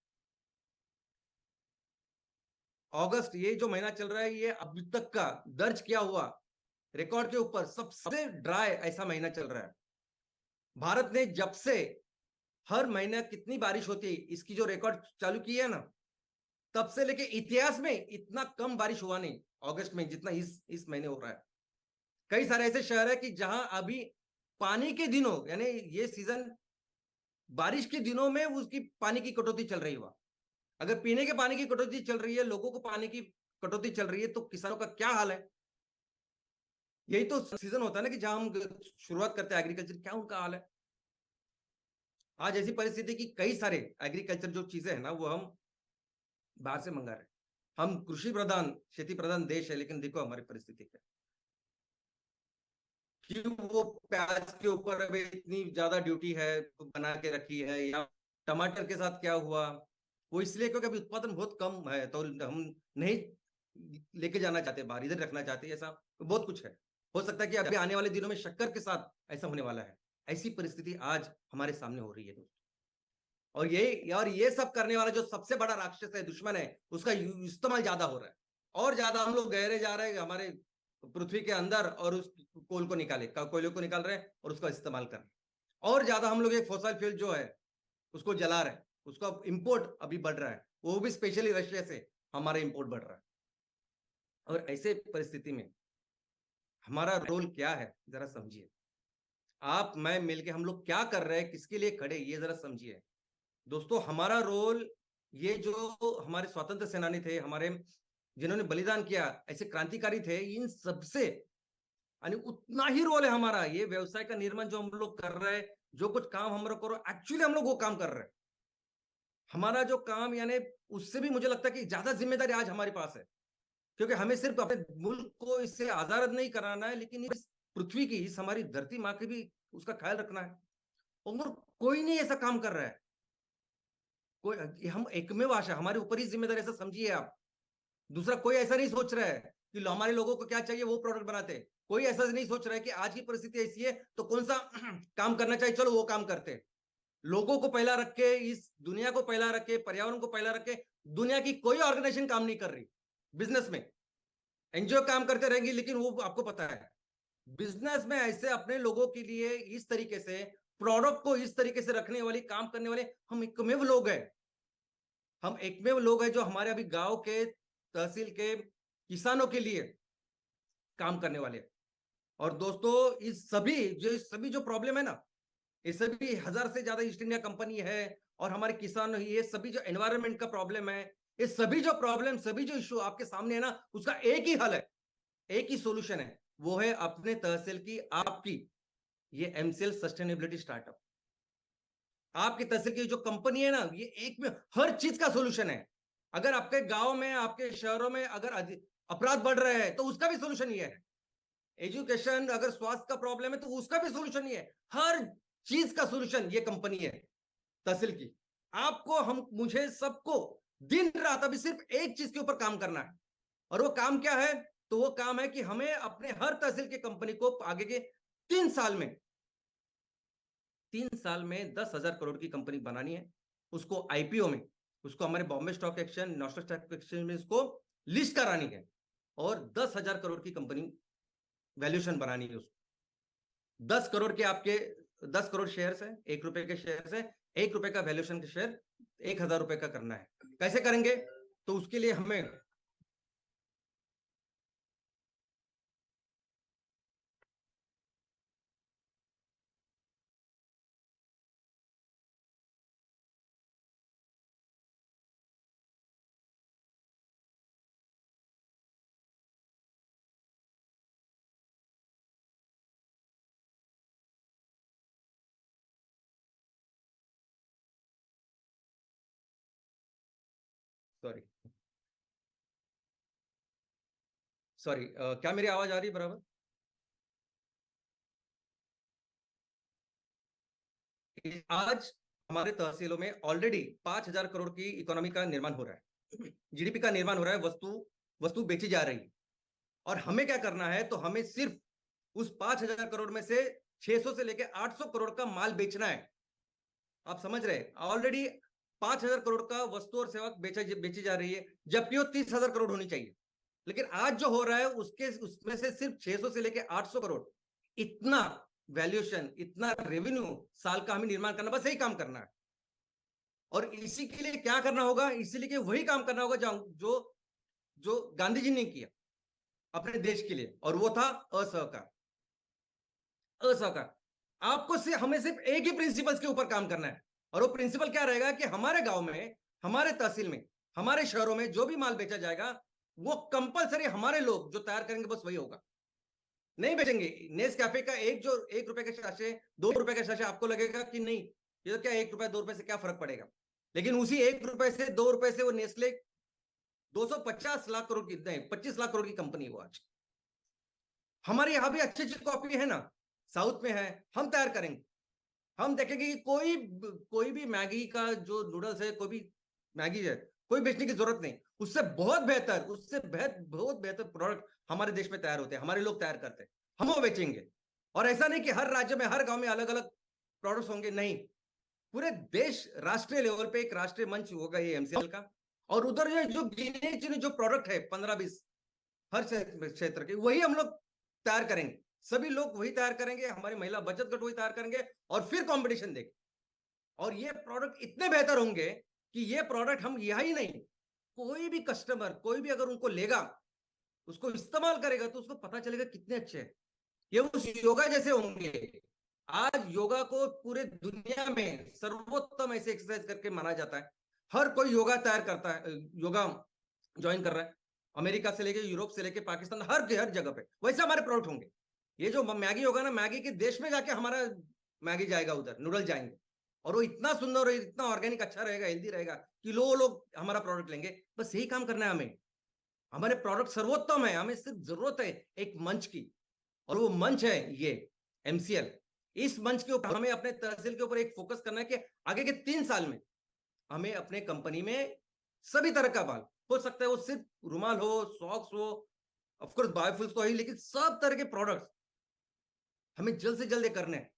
अगस्त, ये जो महीना चल रहा है, ये अभी तक का दर्ज किया हुआ रिकॉर्ड के ऊपर सबसे ड्राई ऐसा महीना चल रहा है। भारत ने जब से हर महीने कितनी बारिश होती है इसकी जो रिकॉर्ड चालू की है ना, तब से लेके इतिहास में इतना कम बारिश हुआ नहीं अगस्त में जितना इस महीने हो रहा है। कई सारे ऐसे शहर है कि जहां अभी पानी के दिनों, यानी ये सीजन बारिश के दिनों में उसकी पानी की कटौती चल रही हुआ। अगर पीने के पानी की कटौती चल रही है, लोगों को पानी की कटौती चल रही है, तो किसानों का क्या हाल है। यही तो सीजन होता है ना कि जहां हम शुरुआत करते हैं एग्रीकल्चर, क्या उनका हाल है। आज ऐसी परिस्थिति कि कई सारे एग्रीकल्चर जो चीजें है ना वो हम बाहर से मंगा रहे हैं। हम कृषि प्रधान, खेती प्रधान देश है, लेकिन देखो हमारी परिस्थिति क्या, क्यों वो प्याज के ऊपर अभी इतनी ज्यादा ड्यूटी है बना के रखी है, या टमाटर के साथ क्या हुआ, वो इसलिए क्योंकि अभी उत्पादन बहुत कम है तो हम नहीं लेके जाना चाहते बाहर, इधर रखना चाहते, ऐसा तो बहुत कुछ है। हो सकता है कि अभी आने वाले दिनों में शक्कर के साथ ऐसा होने वाला है। ऐसी परिस्थिति आज हमारे सामने हो रही है दोस्तों। और ये सब करने वाला जो सबसे बड़ा राक्षस है, दुश्मन है, उसका इस्तेमाल ज्यादा हो रहा है। और ज्यादा हम लोग गहरे जा रहे हैं हमारे पृथ्वी के अंदर, और उस कोयले को निकाल रहे हैं और उसका इस्तेमाल कर रहे हैं। और ज्यादा हम लोग एक फॉसिल फ्यूल जो है उसको जला रहे हैं, उसका इंपोर्ट अभी बढ़ रहा है, वो भी स्पेशली रशिया से हमारा इंपोर्ट बढ़ रहा है। और ऐसे परिस्थिति में हमारा रोल क्या है जरा समझिए। आप मैं मिलके हम लोग क्या कर रहे हैं, किसके लिए खड़े, ये जरा समझिए दोस्तों। हमारा रोल, ये जो हमारे स्वतंत्र सेनानी थे, हमारे जिन्होंने बलिदान किया, ऐसे क्रांतिकारी थे, इन सबसे यानी उतना ही रोल है हमारा। ये व्यवसाय का निर्माण जो हम लोग कर रहे हैं, जो कुछ काम हम लोग करो, एक्चुअली हम लोग वो काम कर रहे हैं। हमारा जो काम, यानी उससे भी मुझे लगता है कि ज्यादा जिम्मेदारी आज हमारे पास है, क्योंकि हमें सिर्फ अपने मुल्क को इससे आजाद नहीं कराना है, लेकिन इस पृथ्वी की, इस हमारी धरती माँ की भी उसका ख्याल रखना है। और कोई नहीं ऐसा काम कर रहा है। कोई, हम एकमेव आशा, हमारे ऊपर ही जिम्मेदारी, ऐसा समझिए आप। दूसरा कोई ऐसा नहीं सोच रहा है कि हमारे लोगों को क्या चाहिए वो प्रोडक्ट बनाते। कोई ऐसा नहीं सोच रहा है कि आज की परिस्थिति ऐसी है तो कौन सा काम करना चाहिए, चलो वो काम करते। लोगों को पहला रख के, इस दुनिया को पहला रख के, पर्यावरण को पहला रख के, दुनिया की कोई ऑर्गेनाइजेशन काम नहीं कर रही। बिजनेस में एनजीओ काम करते रहेंगी, लेकिन वो आपको पता है बिजनेस में ऐसे अपने लोगों के लिए इस तरीके से प्रोडक्ट को इस तरीके से रखने वाली, काम करने वाले हम एकमेव लोग हैं। हम एकमेव लोग हैं जो हमारे अभी गांव के, तहसील के किसानों के लिए काम करने वाले। और दोस्तों इस सभी जो प्रॉब्लम है ना, ये सभी 1000 से ज्यादा ईस्ट इंडिया कंपनी है और हमारे किसान, ये सभी जो एनवायरनमेंट का प्रॉब्लम है, ये सभी जो प्रॉब्लम, सभी जो इश्यू आपके सामने है ना, उसका एक ही हल है, एक ही सॉल्यूशन है, वो है अपने तहसील की, आपकी ये एमसीएल सस्टेनेबिलिटी स्टार्टअप। आपकी तहसील की जो कंपनी है ना, ये एक में हर चीज का सॉल्यूशन है। अगर आपके गांव में, आपके शहरों में अगर अपराध बढ़ रहे हैं तो उसका भी सॉल्यूशन ये है। एजुकेशन, अगर स्वास्थ्य का प्रॉब्लम है तो उसका भी सॉल्यूशन ये है। हर चीज का सॉल्यूशन ये कंपनी है तहसील की। आपको, हम, मुझे, सबको दिन रात अभी सिर्फ एक चीज के ऊपर काम करना है। और वो काम क्या है? तो वो काम है कि हमें अपने हर तहसील की कंपनी को आगे के 3 साल में 10,000 करोड़ की कंपनी बनानी है। उसको आईपीओ में, उसको हमारे Bombay stock exchange, national stock exchange में इसको लिस्ट करानी है और 10,000 करोड़ की कंपनी वैल्यूएशन बनानी है। उसको 10 करोड़ के आपके 10 करोड़ शेयर है, 1 रुपए के शेयर है, 1 रुपए का वैल्यूएशन के शेयर 1,000 रुपए का करना है। कैसे करेंगे? तो उसके लिए हमें सॉरी सॉरी क्या मेरी आवाज आ रही है बराबर? आज हमारे तहसीलों में ऑलरेडी 5,000 करोड़ की इकोनॉमी का निर्माण हो रहा है, जीडीपी का निर्माण हो रहा है, वस्तु वस्तु बेची जा रही है। और हमें क्या करना है? तो हमें सिर्फ उस 5,000 करोड़ में से 600 से लेकर 800 करोड़ का माल बेचना है। आप समझ रहे? ऑलरेडी 5,000 करोड़ का वस्तु और सेवा बेची जा रही है, जबकि वो 30,000 करोड़ होनी चाहिए। लेकिन आज जो हो रहा है उसमें से सिर्फ 600 से लेकर 800 करोड़, इतना वैल्यूएशन, इतना रेवेन्यू साल का हमें निर्माण करना, बस यही काम करना है। और इसी के लिए क्या करना होगा? इसीलिए कि वही काम करना होगा जो जो गांधी जी ने किया अपने देश के लिए, और वो था असहकार। असहकार। आपको से हमें सिर्फ एक ही प्रिंसिपल्स के ऊपर काम करना है। और वो प्रिंसिपल क्या रहेगा? कि हमारे गांव में, हमारे तहसील में, हमारे शहरों में जो भी माल बेचा जाएगा, वो कंपलसरी हमारे लोग जो तैयार करेंगे, बस वही होगा। नहीं बेचेंगे। नेस कैफे का 1 रुपए के साशे, 2 रुपए के साशे, आपको लगेगा कि नहीं, ये तो क्या, 1 रुपए 2 रुपए से क्या फर्क पड़ेगा? लेकिन उसी 1 रुपए से, 2 रुपए से वो नेस्ले 250 लाख करोड़ की, नहीं, 25 लाख करोड़ की कंपनी वो आज। हमारे यहां भी अच्छी अच्छी कॉफी है ना, साउथ में है, हम तैयार करेंगे। हम देखेंगे कि कोई भी मैगी का जो नूडल्स है, कोई भी मैगी है, कोई बेचने की जरूरत नहीं। उससे बहुत बेहतर, बहुत बेहतर प्रोडक्ट हमारे देश में तैयार होते हैं, हमारे लोग तैयार करते हैं, हम वो बेचेंगे। और ऐसा नहीं कि हर राज्य में, हर गांव में अलग अलग प्रोडक्ट्स होंगे, नहीं। पूरे देश, राष्ट्रीय लेवल पे एक राष्ट्रीय मंच होगा ये एमसीएल का। और उधर जो गिने चुने जो प्रोडक्ट है 15-20 हर क्षेत्र के, वही हम लोग तैयार करेंगे। सभी लोग वही तैयार करेंगे, हमारी महिला बचत गट वही तैयार करेंगे, और फिर कंपटीशन देंगे। और ये प्रोडक्ट इतने बेहतर होंगे कि ये प्रोडक्ट हम यही नहीं, कोई भी कस्टमर, कोई भी अगर उनको लेगा, उसको इस्तेमाल करेगा, तो उसको पता चलेगा कितने अच्छे हैं। ये उस योगा जैसे होंगे। आज योगा को पूरे दुनिया में सर्वोत्तम ऐसे एक्सरसाइज करके माना जाता है। हर कोई योगा तैयार करता है, योगा ज्वाइन कर रहा है, अमेरिका से लेके, यूरोप से लेके, पाकिस्तान, हर जगह पे वैसे हमारे प्रोडक्ट होंगे। ये जो मैगी होगा ना, मैगी के देश में जाके हमारा मैगी जाएगा, उधर नूडल जाएंगे। और वो इतना सुंदर और इतना ऑर्गेनिक अच्छा रहेगा, हेल्दी रहेगा, कि लोग हमारा प्रोडक्ट लेंगे। बस यही काम करना है हमें। हमारे प्रोडक्ट सर्वोत्तम है, हमें सिर्फ जरूरत है एक मंच की, और वो मंच है ये एमसीएल। इस मंच के ऊपर हमें अपने तहसील के ऊपर एक फोकस करना है कि आगे के 3 साल में हमें अपने कंपनी में सभी तरह का माल, हो सकता है वो सिर्फ रुमाल हो, सॉक्स हो, ऑफकोर्स बायोफुल्स तो है, लेकिन सब तरह के प्रोडक्ट्स हमें जल्द से जल्द करने हैं।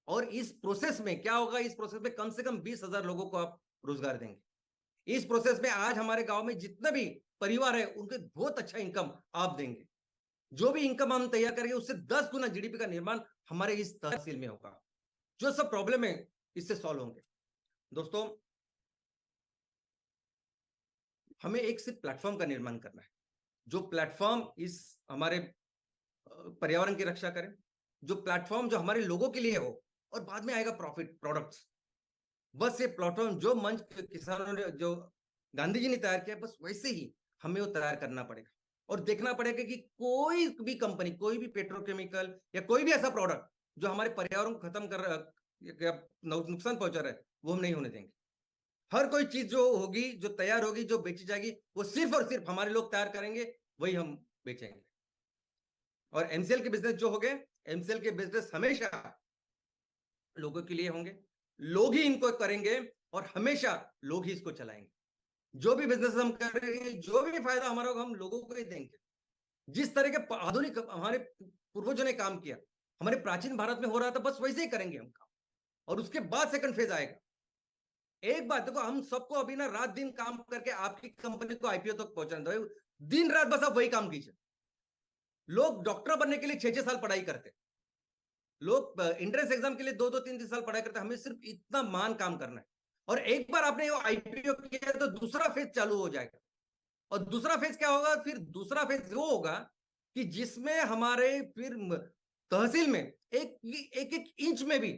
और इस प्रोसेस में क्या होगा? इस प्रोसेस में कम से कम 20,000 लोगों को आप रोजगार देंगे। इस प्रोसेस में आज हमारे गांव में जितने भी परिवार है, उनके बहुत अच्छा इनकम आप देंगे। जो भी इनकम हम तैयार करेंगे, उससे 10 गुना जीडीपी का निर्माण हमारे इस तहसील में होगा। जो सब प्रॉब्लम है, इससे सॉल्व होंगे। दोस्तों, हमें एक सिर्फ प्लेटफॉर्म का निर्माण करना है, जो प्लेटफॉर्म इस हमारे पर्यावरण की रक्षा करें, जो प्लेटफॉर्म जो हमारे लोगों के लिए हो, और बाद में आएगा प्रॉफिट प्रोडक्ट्स। बस ये प्लेटफॉर्म जो मंच किसानों ने, जो गांधी जी ने तैयार किया, बस वैसे ही हमें वो तैयार करना पड़ेगा और देखना पड़ेगा कि कोई भी कंपनी, कोई भी पेट्रोकेमिकल या कोई भी ऐसा प्रोडक्ट जो हमारे पर्यावरण को खत्म कर या नुकसान पहुंचा रहा है, वो हम नहीं होने देंगे। हर कोई चीज जो होगी, जो तैयार होगी, जो बेची जाएगी, वो सिर्फ और सिर्फ हमारे लोग तैयार करेंगे, वही हम बेचेंगे। और एमसीएल के बिजनेस जो हो गए, एमसीएल के बिजनेस हमेशा लोगों के लिए होंगे, लोग ही इनको करेंगे और हमेशा लोग ही इसको चलाएंगे। जो भी बिजनेस हम करेंगे, जो भी फायदा हमारा होगा, हम लोगों को ही देंगे। जिस तरह के आधुनिक हमारे पूर्वजों ने काम किया, हमारे प्राचीन भारत में हो रहा था, बस वैसे ही करेंगे हम काम। और उसके बाद सेकंड फेज आएगा। एक बात देखो, हम सबको अभी ना रात दिन काम करके आपकी कंपनी को आईपीओ तक पहुंचाना है, दिन रात बस आप वही काम कीजिए। लोग डॉक्टर बनने के लिए 6-6 साल पढ़ाई करते, लोग एंट्रेंस एग्जाम के लिए 2-2 3-3 साल पढ़ाई करते, हमें सिर्फ इतना मान काम करना है। और एक बार आपने वो आईपीओ किया तो दूसरा फेज चालू हो जाएगा। और दूसरा फेज क्या होगा? फिर दूसरा फेज वो होगा कि जिसमें हमारे फिर तहसील में एक एक एक इंच में भी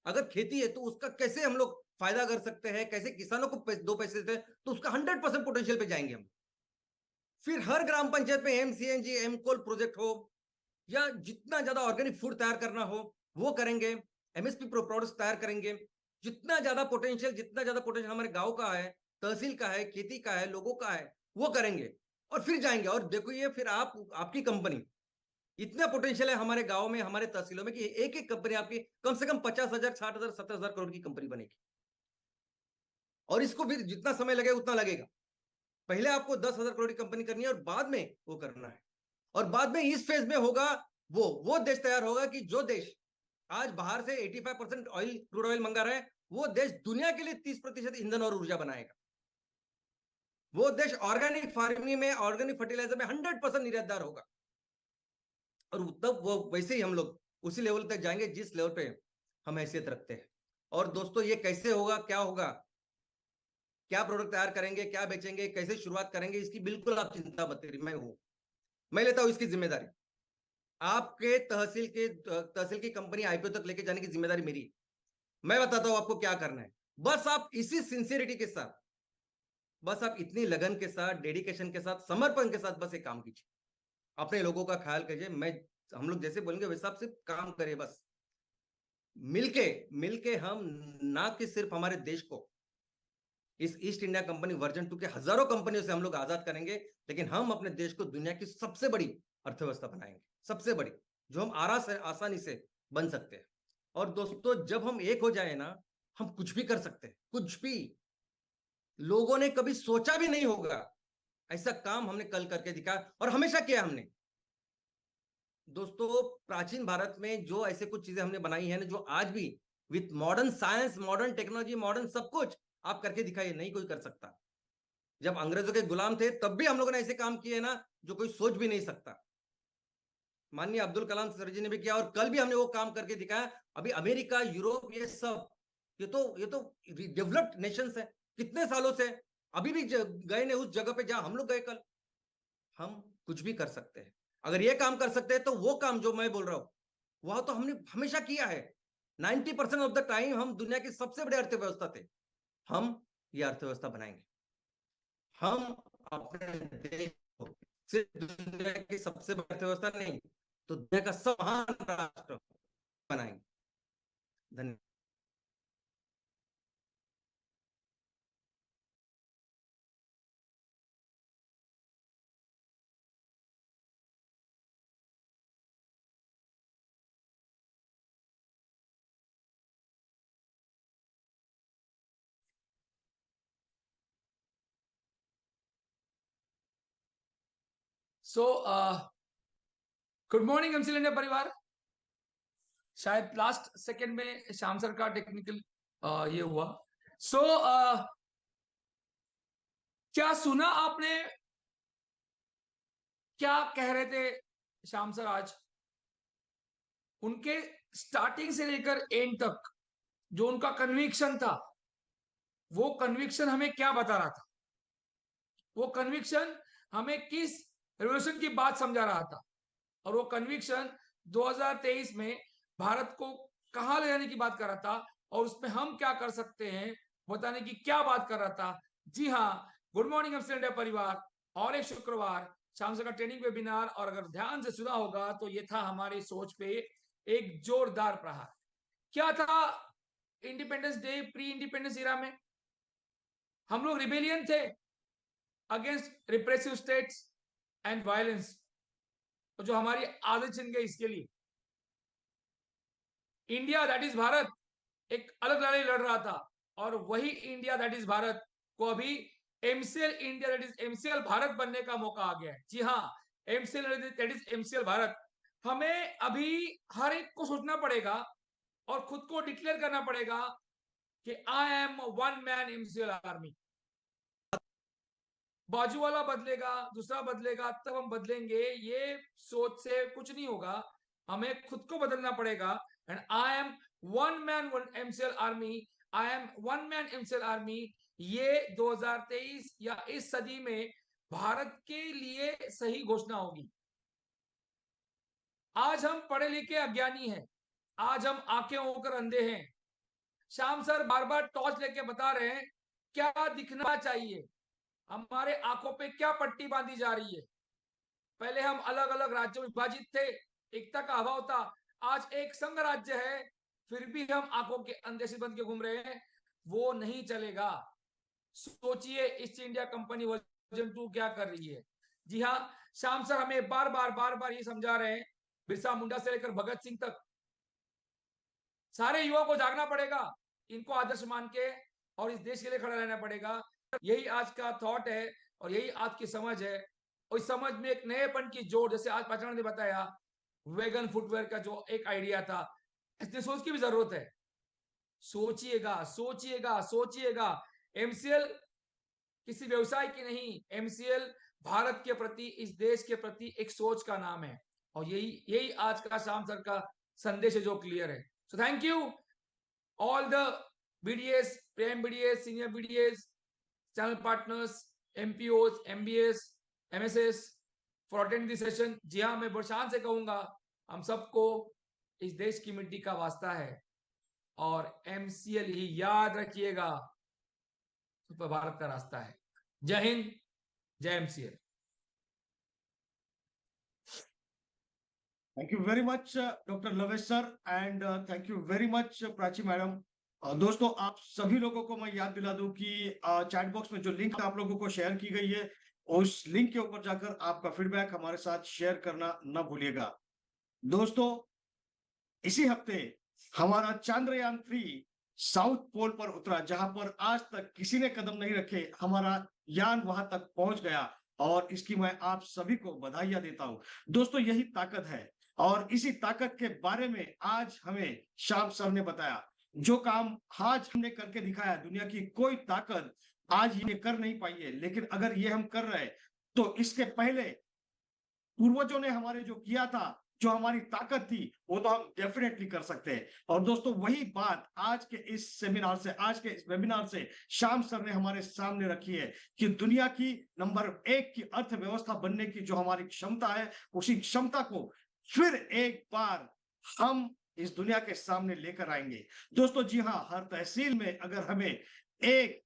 अगर खेती है तो उसका कैसे हम लोग फायदा कर सकते हैं, कैसे किसानों को 2 पैसे देते हैं, तो उसका 100% पोटेंशियल पे जाएंगे हम। फिर हर ग्राम पंचायत में एमसीएनजी, एमकोल प्रोजेक्ट हो, या जितना ज्यादा ऑर्गेनिक फूड तैयार करना हो वो करेंगे, एमएसपी प्रोडक्ट्स तैयार करेंगे। जितना ज्यादा पोटेंशियल हमारे गांव का है, तहसील का है, खेती का है, लोगों का है, वो करेंगे। और फिर जाएंगे और देखो, ये फिर आपकी कंपनी, इतना पोटेंशियल है हमारे गांव में, हमारे तहसीलों में, कि एक एक कंपनी आपकी कम से कम 50,000, 60,000, 70,000 करोड़ की कंपनी बनेगी। और इसको फिर जितना समय लगेगा उतना लगेगा। पहले आपको 10,000 करोड़ की कंपनी करनी है और बाद में वो करना है। और बाद में इस फेज में होगा वो देश तैयार होगा कि जो देश आज बाहर से 85% ऑयल, क्रूड ऑयल मंगा रहा है, वो देश दुनिया के लिए 30% ईंधन और ऊर्जा बनाएगा। वो देश ऑर्गेनिक फार्मिंग में, ऑर्गेनिक फर्टिलाइजर में 100% निर्यातदार होगा। और तब वो वैसे ही हम लोग उसी लेवल तक जाएंगे जिस लेवल पे हम हैसियत रखते हैं। और दोस्तों, ये कैसे होगा, क्या होगा, क्या प्रोडक्ट तैयार करेंगे, क्या बेचेंगे, कैसे शुरुआत करेंगे, इसकी बिल्कुल आप चिंता मत करिए, मैं लेता हूं इसकी जिम्मेदारी। आपके तहसील की कंपनी आईपीओ तक लेके जाने की जिम्मेदारी मेरी है। मैं बताता हूं आपको क्या करना है। बस आप इसी सिंसियरिटी के साथ, बस आप इतनी लगन के साथ, डेडिकेशन के साथ, समर्पण के साथ बस एक काम कीजिए, अपने लोगों का ख्याल कीजिए। हम लोग जैसे बोलेंगे वैसा आप सिर्फ काम करिए। बस मिलके मिलके हम ना कि सिर्फ हमारे देश को इस ईस्ट इंडिया कंपनी वर्जन 2 के हजारों कंपनियों से हम लोग आजाद करेंगे, लेकिन हम अपने देश को दुनिया की सबसे बड़ी अर्थव्यवस्था बनाएंगे, सबसे बड़ी, जो हम आसानी से बन सकते हैं। और दोस्तों, जब हम एक हो जाए ना, हम कुछ भी कर सकते हैं, कुछ भी। लोगों ने कभी सोचा भी नहीं होगा ऐसा काम हमने कल करके दिखाया, और हमेशा किया हमने। दोस्तों, प्राचीन भारत में जो ऐसे कुछ चीजें हमने बनाई है ना, जो आज भी with modern science, modern technology, modern सब कुछ आप करके दिखाइए, नहीं कोई कर सकता। जब अंग्रेजों के गुलाम थे तब भी हम लोगों ने ऐसे काम किए ना जो कोई सोच भी नहीं सकता। माननीय अब्दुल कलाम सर जी ने भी किया, और कल भी हमने वो काम करके दिखाया। अभी अमेरिका, यूरोप, ये सब, ये तो डेवलप्ड नेशंस है, कितने सालों से अभी भी गए ने उस जगह पे जहां हम लोग गए कल। हम कुछ भी कर सकते हैं। अगर ये काम कर सकते हैं तो वो काम जो मैं बोल रहा हूं, वह तो हमने हमेशा किया है। 90% ऑफ द टाइम हम दुनिया की सबसे बड़े अर्थव्यवस्था थे। हम ये अर्थव्यवस्था बनाएंगे। हम अपने देश को सिर्फ दुनिया की सबसे बड़ी अर्थव्यवस्था नहीं, तो दुनिया का सब महान राष्ट्र बनाएंगे। धन्यवाद। So good morning MCL India परिवार। शायद लास्ट सेकंड में श्याम सर का टेक्निकल ये हुआ। सो क्या सुना आपने, क्या कह रहे थे श्याम सर आज? उनके स्टार्टिंग से लेकर एंड तक जो उनका कन्विक्शन था, वो कन्विक्शन हमें क्या बता रहा था? वो कन्विक्शन हमें किस रेवोल्यूशन की बात समझा रहा था? और वो कन्विक्शन 2023 में भारत को कहां ले जाने की बात कर रहा था और उसमें हम क्या कर सकते हैं बताने की क्या बात कर रहा था। जी हाँ, गुड मॉर्निंग एमसीएल इंडिया परिवार, और एक शुक्रवार शाम से का ट्रेनिंग वेबिनार, और अगर ध्यान से सुना होगा तो ये था हमारी सोच पे एक जोरदार प्रहार। क्या था इंडिपेंडेंस डे, प्री इंडिपेंडेंस इरा में हम लोग रिबेलियन थे against repressive states and violence, जो हमारी आदत छिन गई इसके लिए। इंडिया दैट इज भारत एक अलग लड़ाई लड़ रहा था, और वही इंडिया दैट इज भारत को अभी MCL India that is MCL Bharat बनने का मौका आ गया है। जी हाँ, MCL that is MCL Bharat. हमें अभी हर एक को सोचना पड़ेगा और खुद को डिक्लेयर करना पड़ेगा कि I am one man MCL army. बाजू वाला बदलेगा, दूसरा बदलेगा, तब हम बदलेंगे, ये सोच से कुछ नहीं होगा। हमें खुद को बदलना पड़ेगा। And I am one man MCL army, I am one man MCL army. ये 2023 या इस सदी में भारत के लिए सही घोषणा होगी। आज हम पढ़े लिखे अज्ञानी हैं, आज हम आंखें होकर अंधे हैं। श्याम सर बार बार टॉर्च लेके बता रहे हैं क्या दिखना चाहिए, हमारे आंखों पे क्या पट्टी बांधी जा रही है। पहले हम अलग अलग राज्यों में विभाजित थे, एकता का अभाव था। आज एक संघ राज्य है, फिर भी हम आंखों के अंधे से बंद के घूम रहे हैं। वो नहीं चलेगा। सोचिए ईस्ट इंडिया कंपनी वर्जन 2 क्या कर रही है। जी हाँ, श्याम सर हमें बार बार ये समझा रहे हैं, बिरसा मुंडा से लेकर भगत सिंह तक सारे युवाओं को जागना पड़ेगा, इनको आदर्श मान के, और इस देश के लिए खड़ा रहना पड़ेगा। यही आज का थॉट है और यही आज की समझ है। और इस समझ में एक नएपन की जोड़, जैसे आज पाचन ने बताया वेगन फुटवेयर का जो एक आइडिया था, इसने सोच की भी जरूरत है। सोचिएगा सोचिएगा सोचिएगा। एमसीएल किसी व्यवसाय की नहीं, एमसीएल भारत के प्रति, इस देश के प्रति एक सोच का नाम है। और यही आज का श्याम सर का संदेश है जो क्लियर है। So thank you all the BDS, prime BDS, senior BDS, channel partners, MPOs, MBS, MSS for attending this session. जी हाँ, मैं बरशान से कहूंगा हम सबको इस देश की मिट्टी का वास्ता है, और MCL ही याद रखिएगा, भारत का रास्ता है। जय हिंद, जय MCL। Thank you very much, Dr. Lavesh sir, and thank you very much, Prachi madam. दोस्तों, आप सभी लोगों को मैं याद दिला दूं कि चैट बॉक्स में जो लिंक आप लोगों को शेयर की गई है, उस लिंक के ऊपर जाकर आपका फीडबैक हमारे साथ शेयर करना न भूलिएगा। दोस्तों, इसी हफ्ते हमारा चंद्रयान 3 साउथ पोल पर उतरा, जहां पर आज तक किसी ने कदम नहीं रखे। हमारा यान वहां तक पहुंच गया और इसकी मैं आप सभी को बधाइयां देता हूं। दोस्तों, यही ताकत है, और इसी ताकत के बारे में आज हमें श्याम सर ने बताया। जो काम आज हमने करके दिखाया, दुनिया की कोई ताकत आज ये कर नहीं पाई है, लेकिन अगर ये हम कर रहे हैं तो इसके पहले पूर्वजों ने हमारे जो किया था, जो हमारी ताकत थी, वो तो हम डेफिनेटली कर सकते हैं। और दोस्तों, वही बात आज के इस सेमिनार से, आज के इस वेबिनार से श्याम सर ने हमारे सामने रखी है कि दुनिया की नंबर 1 की अर्थव्यवस्था बनने की जो हमारी क्षमता है, उसी क्षमता को फिर एक बार हम इस दुनिया के सामने लेकर आएंगे। दोस्तों, जी हाँ, हर तहसील में अगर हमें एक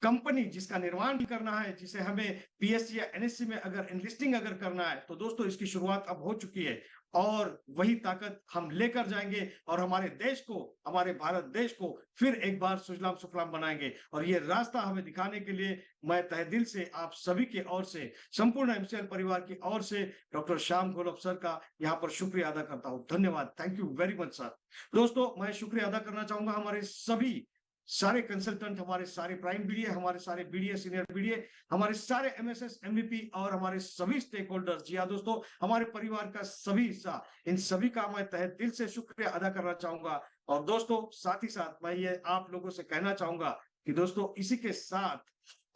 कंपनी जिसका निर्माण करना है, जिसे हमें पीएससी या एनएससी में अगर इनलिस्टिंग अगर करना है, तो दोस्तों इसकी शुरुआत अब हो चुकी है, और वही ताकत हम लेकर जाएंगे और हमारे देश को, हमारे भारत देश को फिर एक बार सुजलाम सुफलाम बनाएंगे। और ये रास्ता हमें दिखाने के लिए मैं तहे दिल से आप सभी की ओर से, संपूर्ण एमसीएल परिवार की ओर से डॉक्टर श्याम घोलप सर का यहाँ पर शुक्रिया अदा करता हूँ। धन्यवाद, thank you very much sir. दोस्तों, मैं शुक्रिया अदा करना चाहूंगा हमारे सभी सारे कंसल्टेंट, हमारे सारे प्राइम बीडीए, हमारे सारे बीडीए, सीनियर बीडीए, हमारे सारे एमएसएस, एमवीपी और हमारे सभी स्टेक होल्डर्स। जी हाँ दोस्तों, हमारे परिवार का सभी हिस्सा, इन सभी का मैं तहे दिल से शुक्रिया अदा करना चाहूंगा। और दोस्तों, साथ ही साथ मैं ये आप लोगों से कहना चाहूंगा कि दोस्तों, इसी के साथ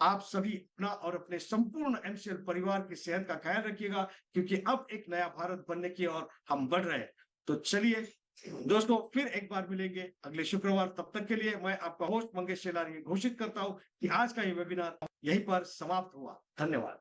आप सभी अपना और अपने संपूर्ण एमसीएल परिवार की सेहत का ख्याल रखिएगा, क्योंकि अब एक नया भारत बनने की ओर हम बढ़ रहे हैं। तो चलिए दोस्तों, फिर एक बार मिलेंगे अगले शुक्रवार। तब तक के लिए मैं आपका होस्ट मंगेश शेलारी घोषित करता हूं कि आज का ये वेबिनार यहीं पर समाप्त हुआ। धन्यवाद।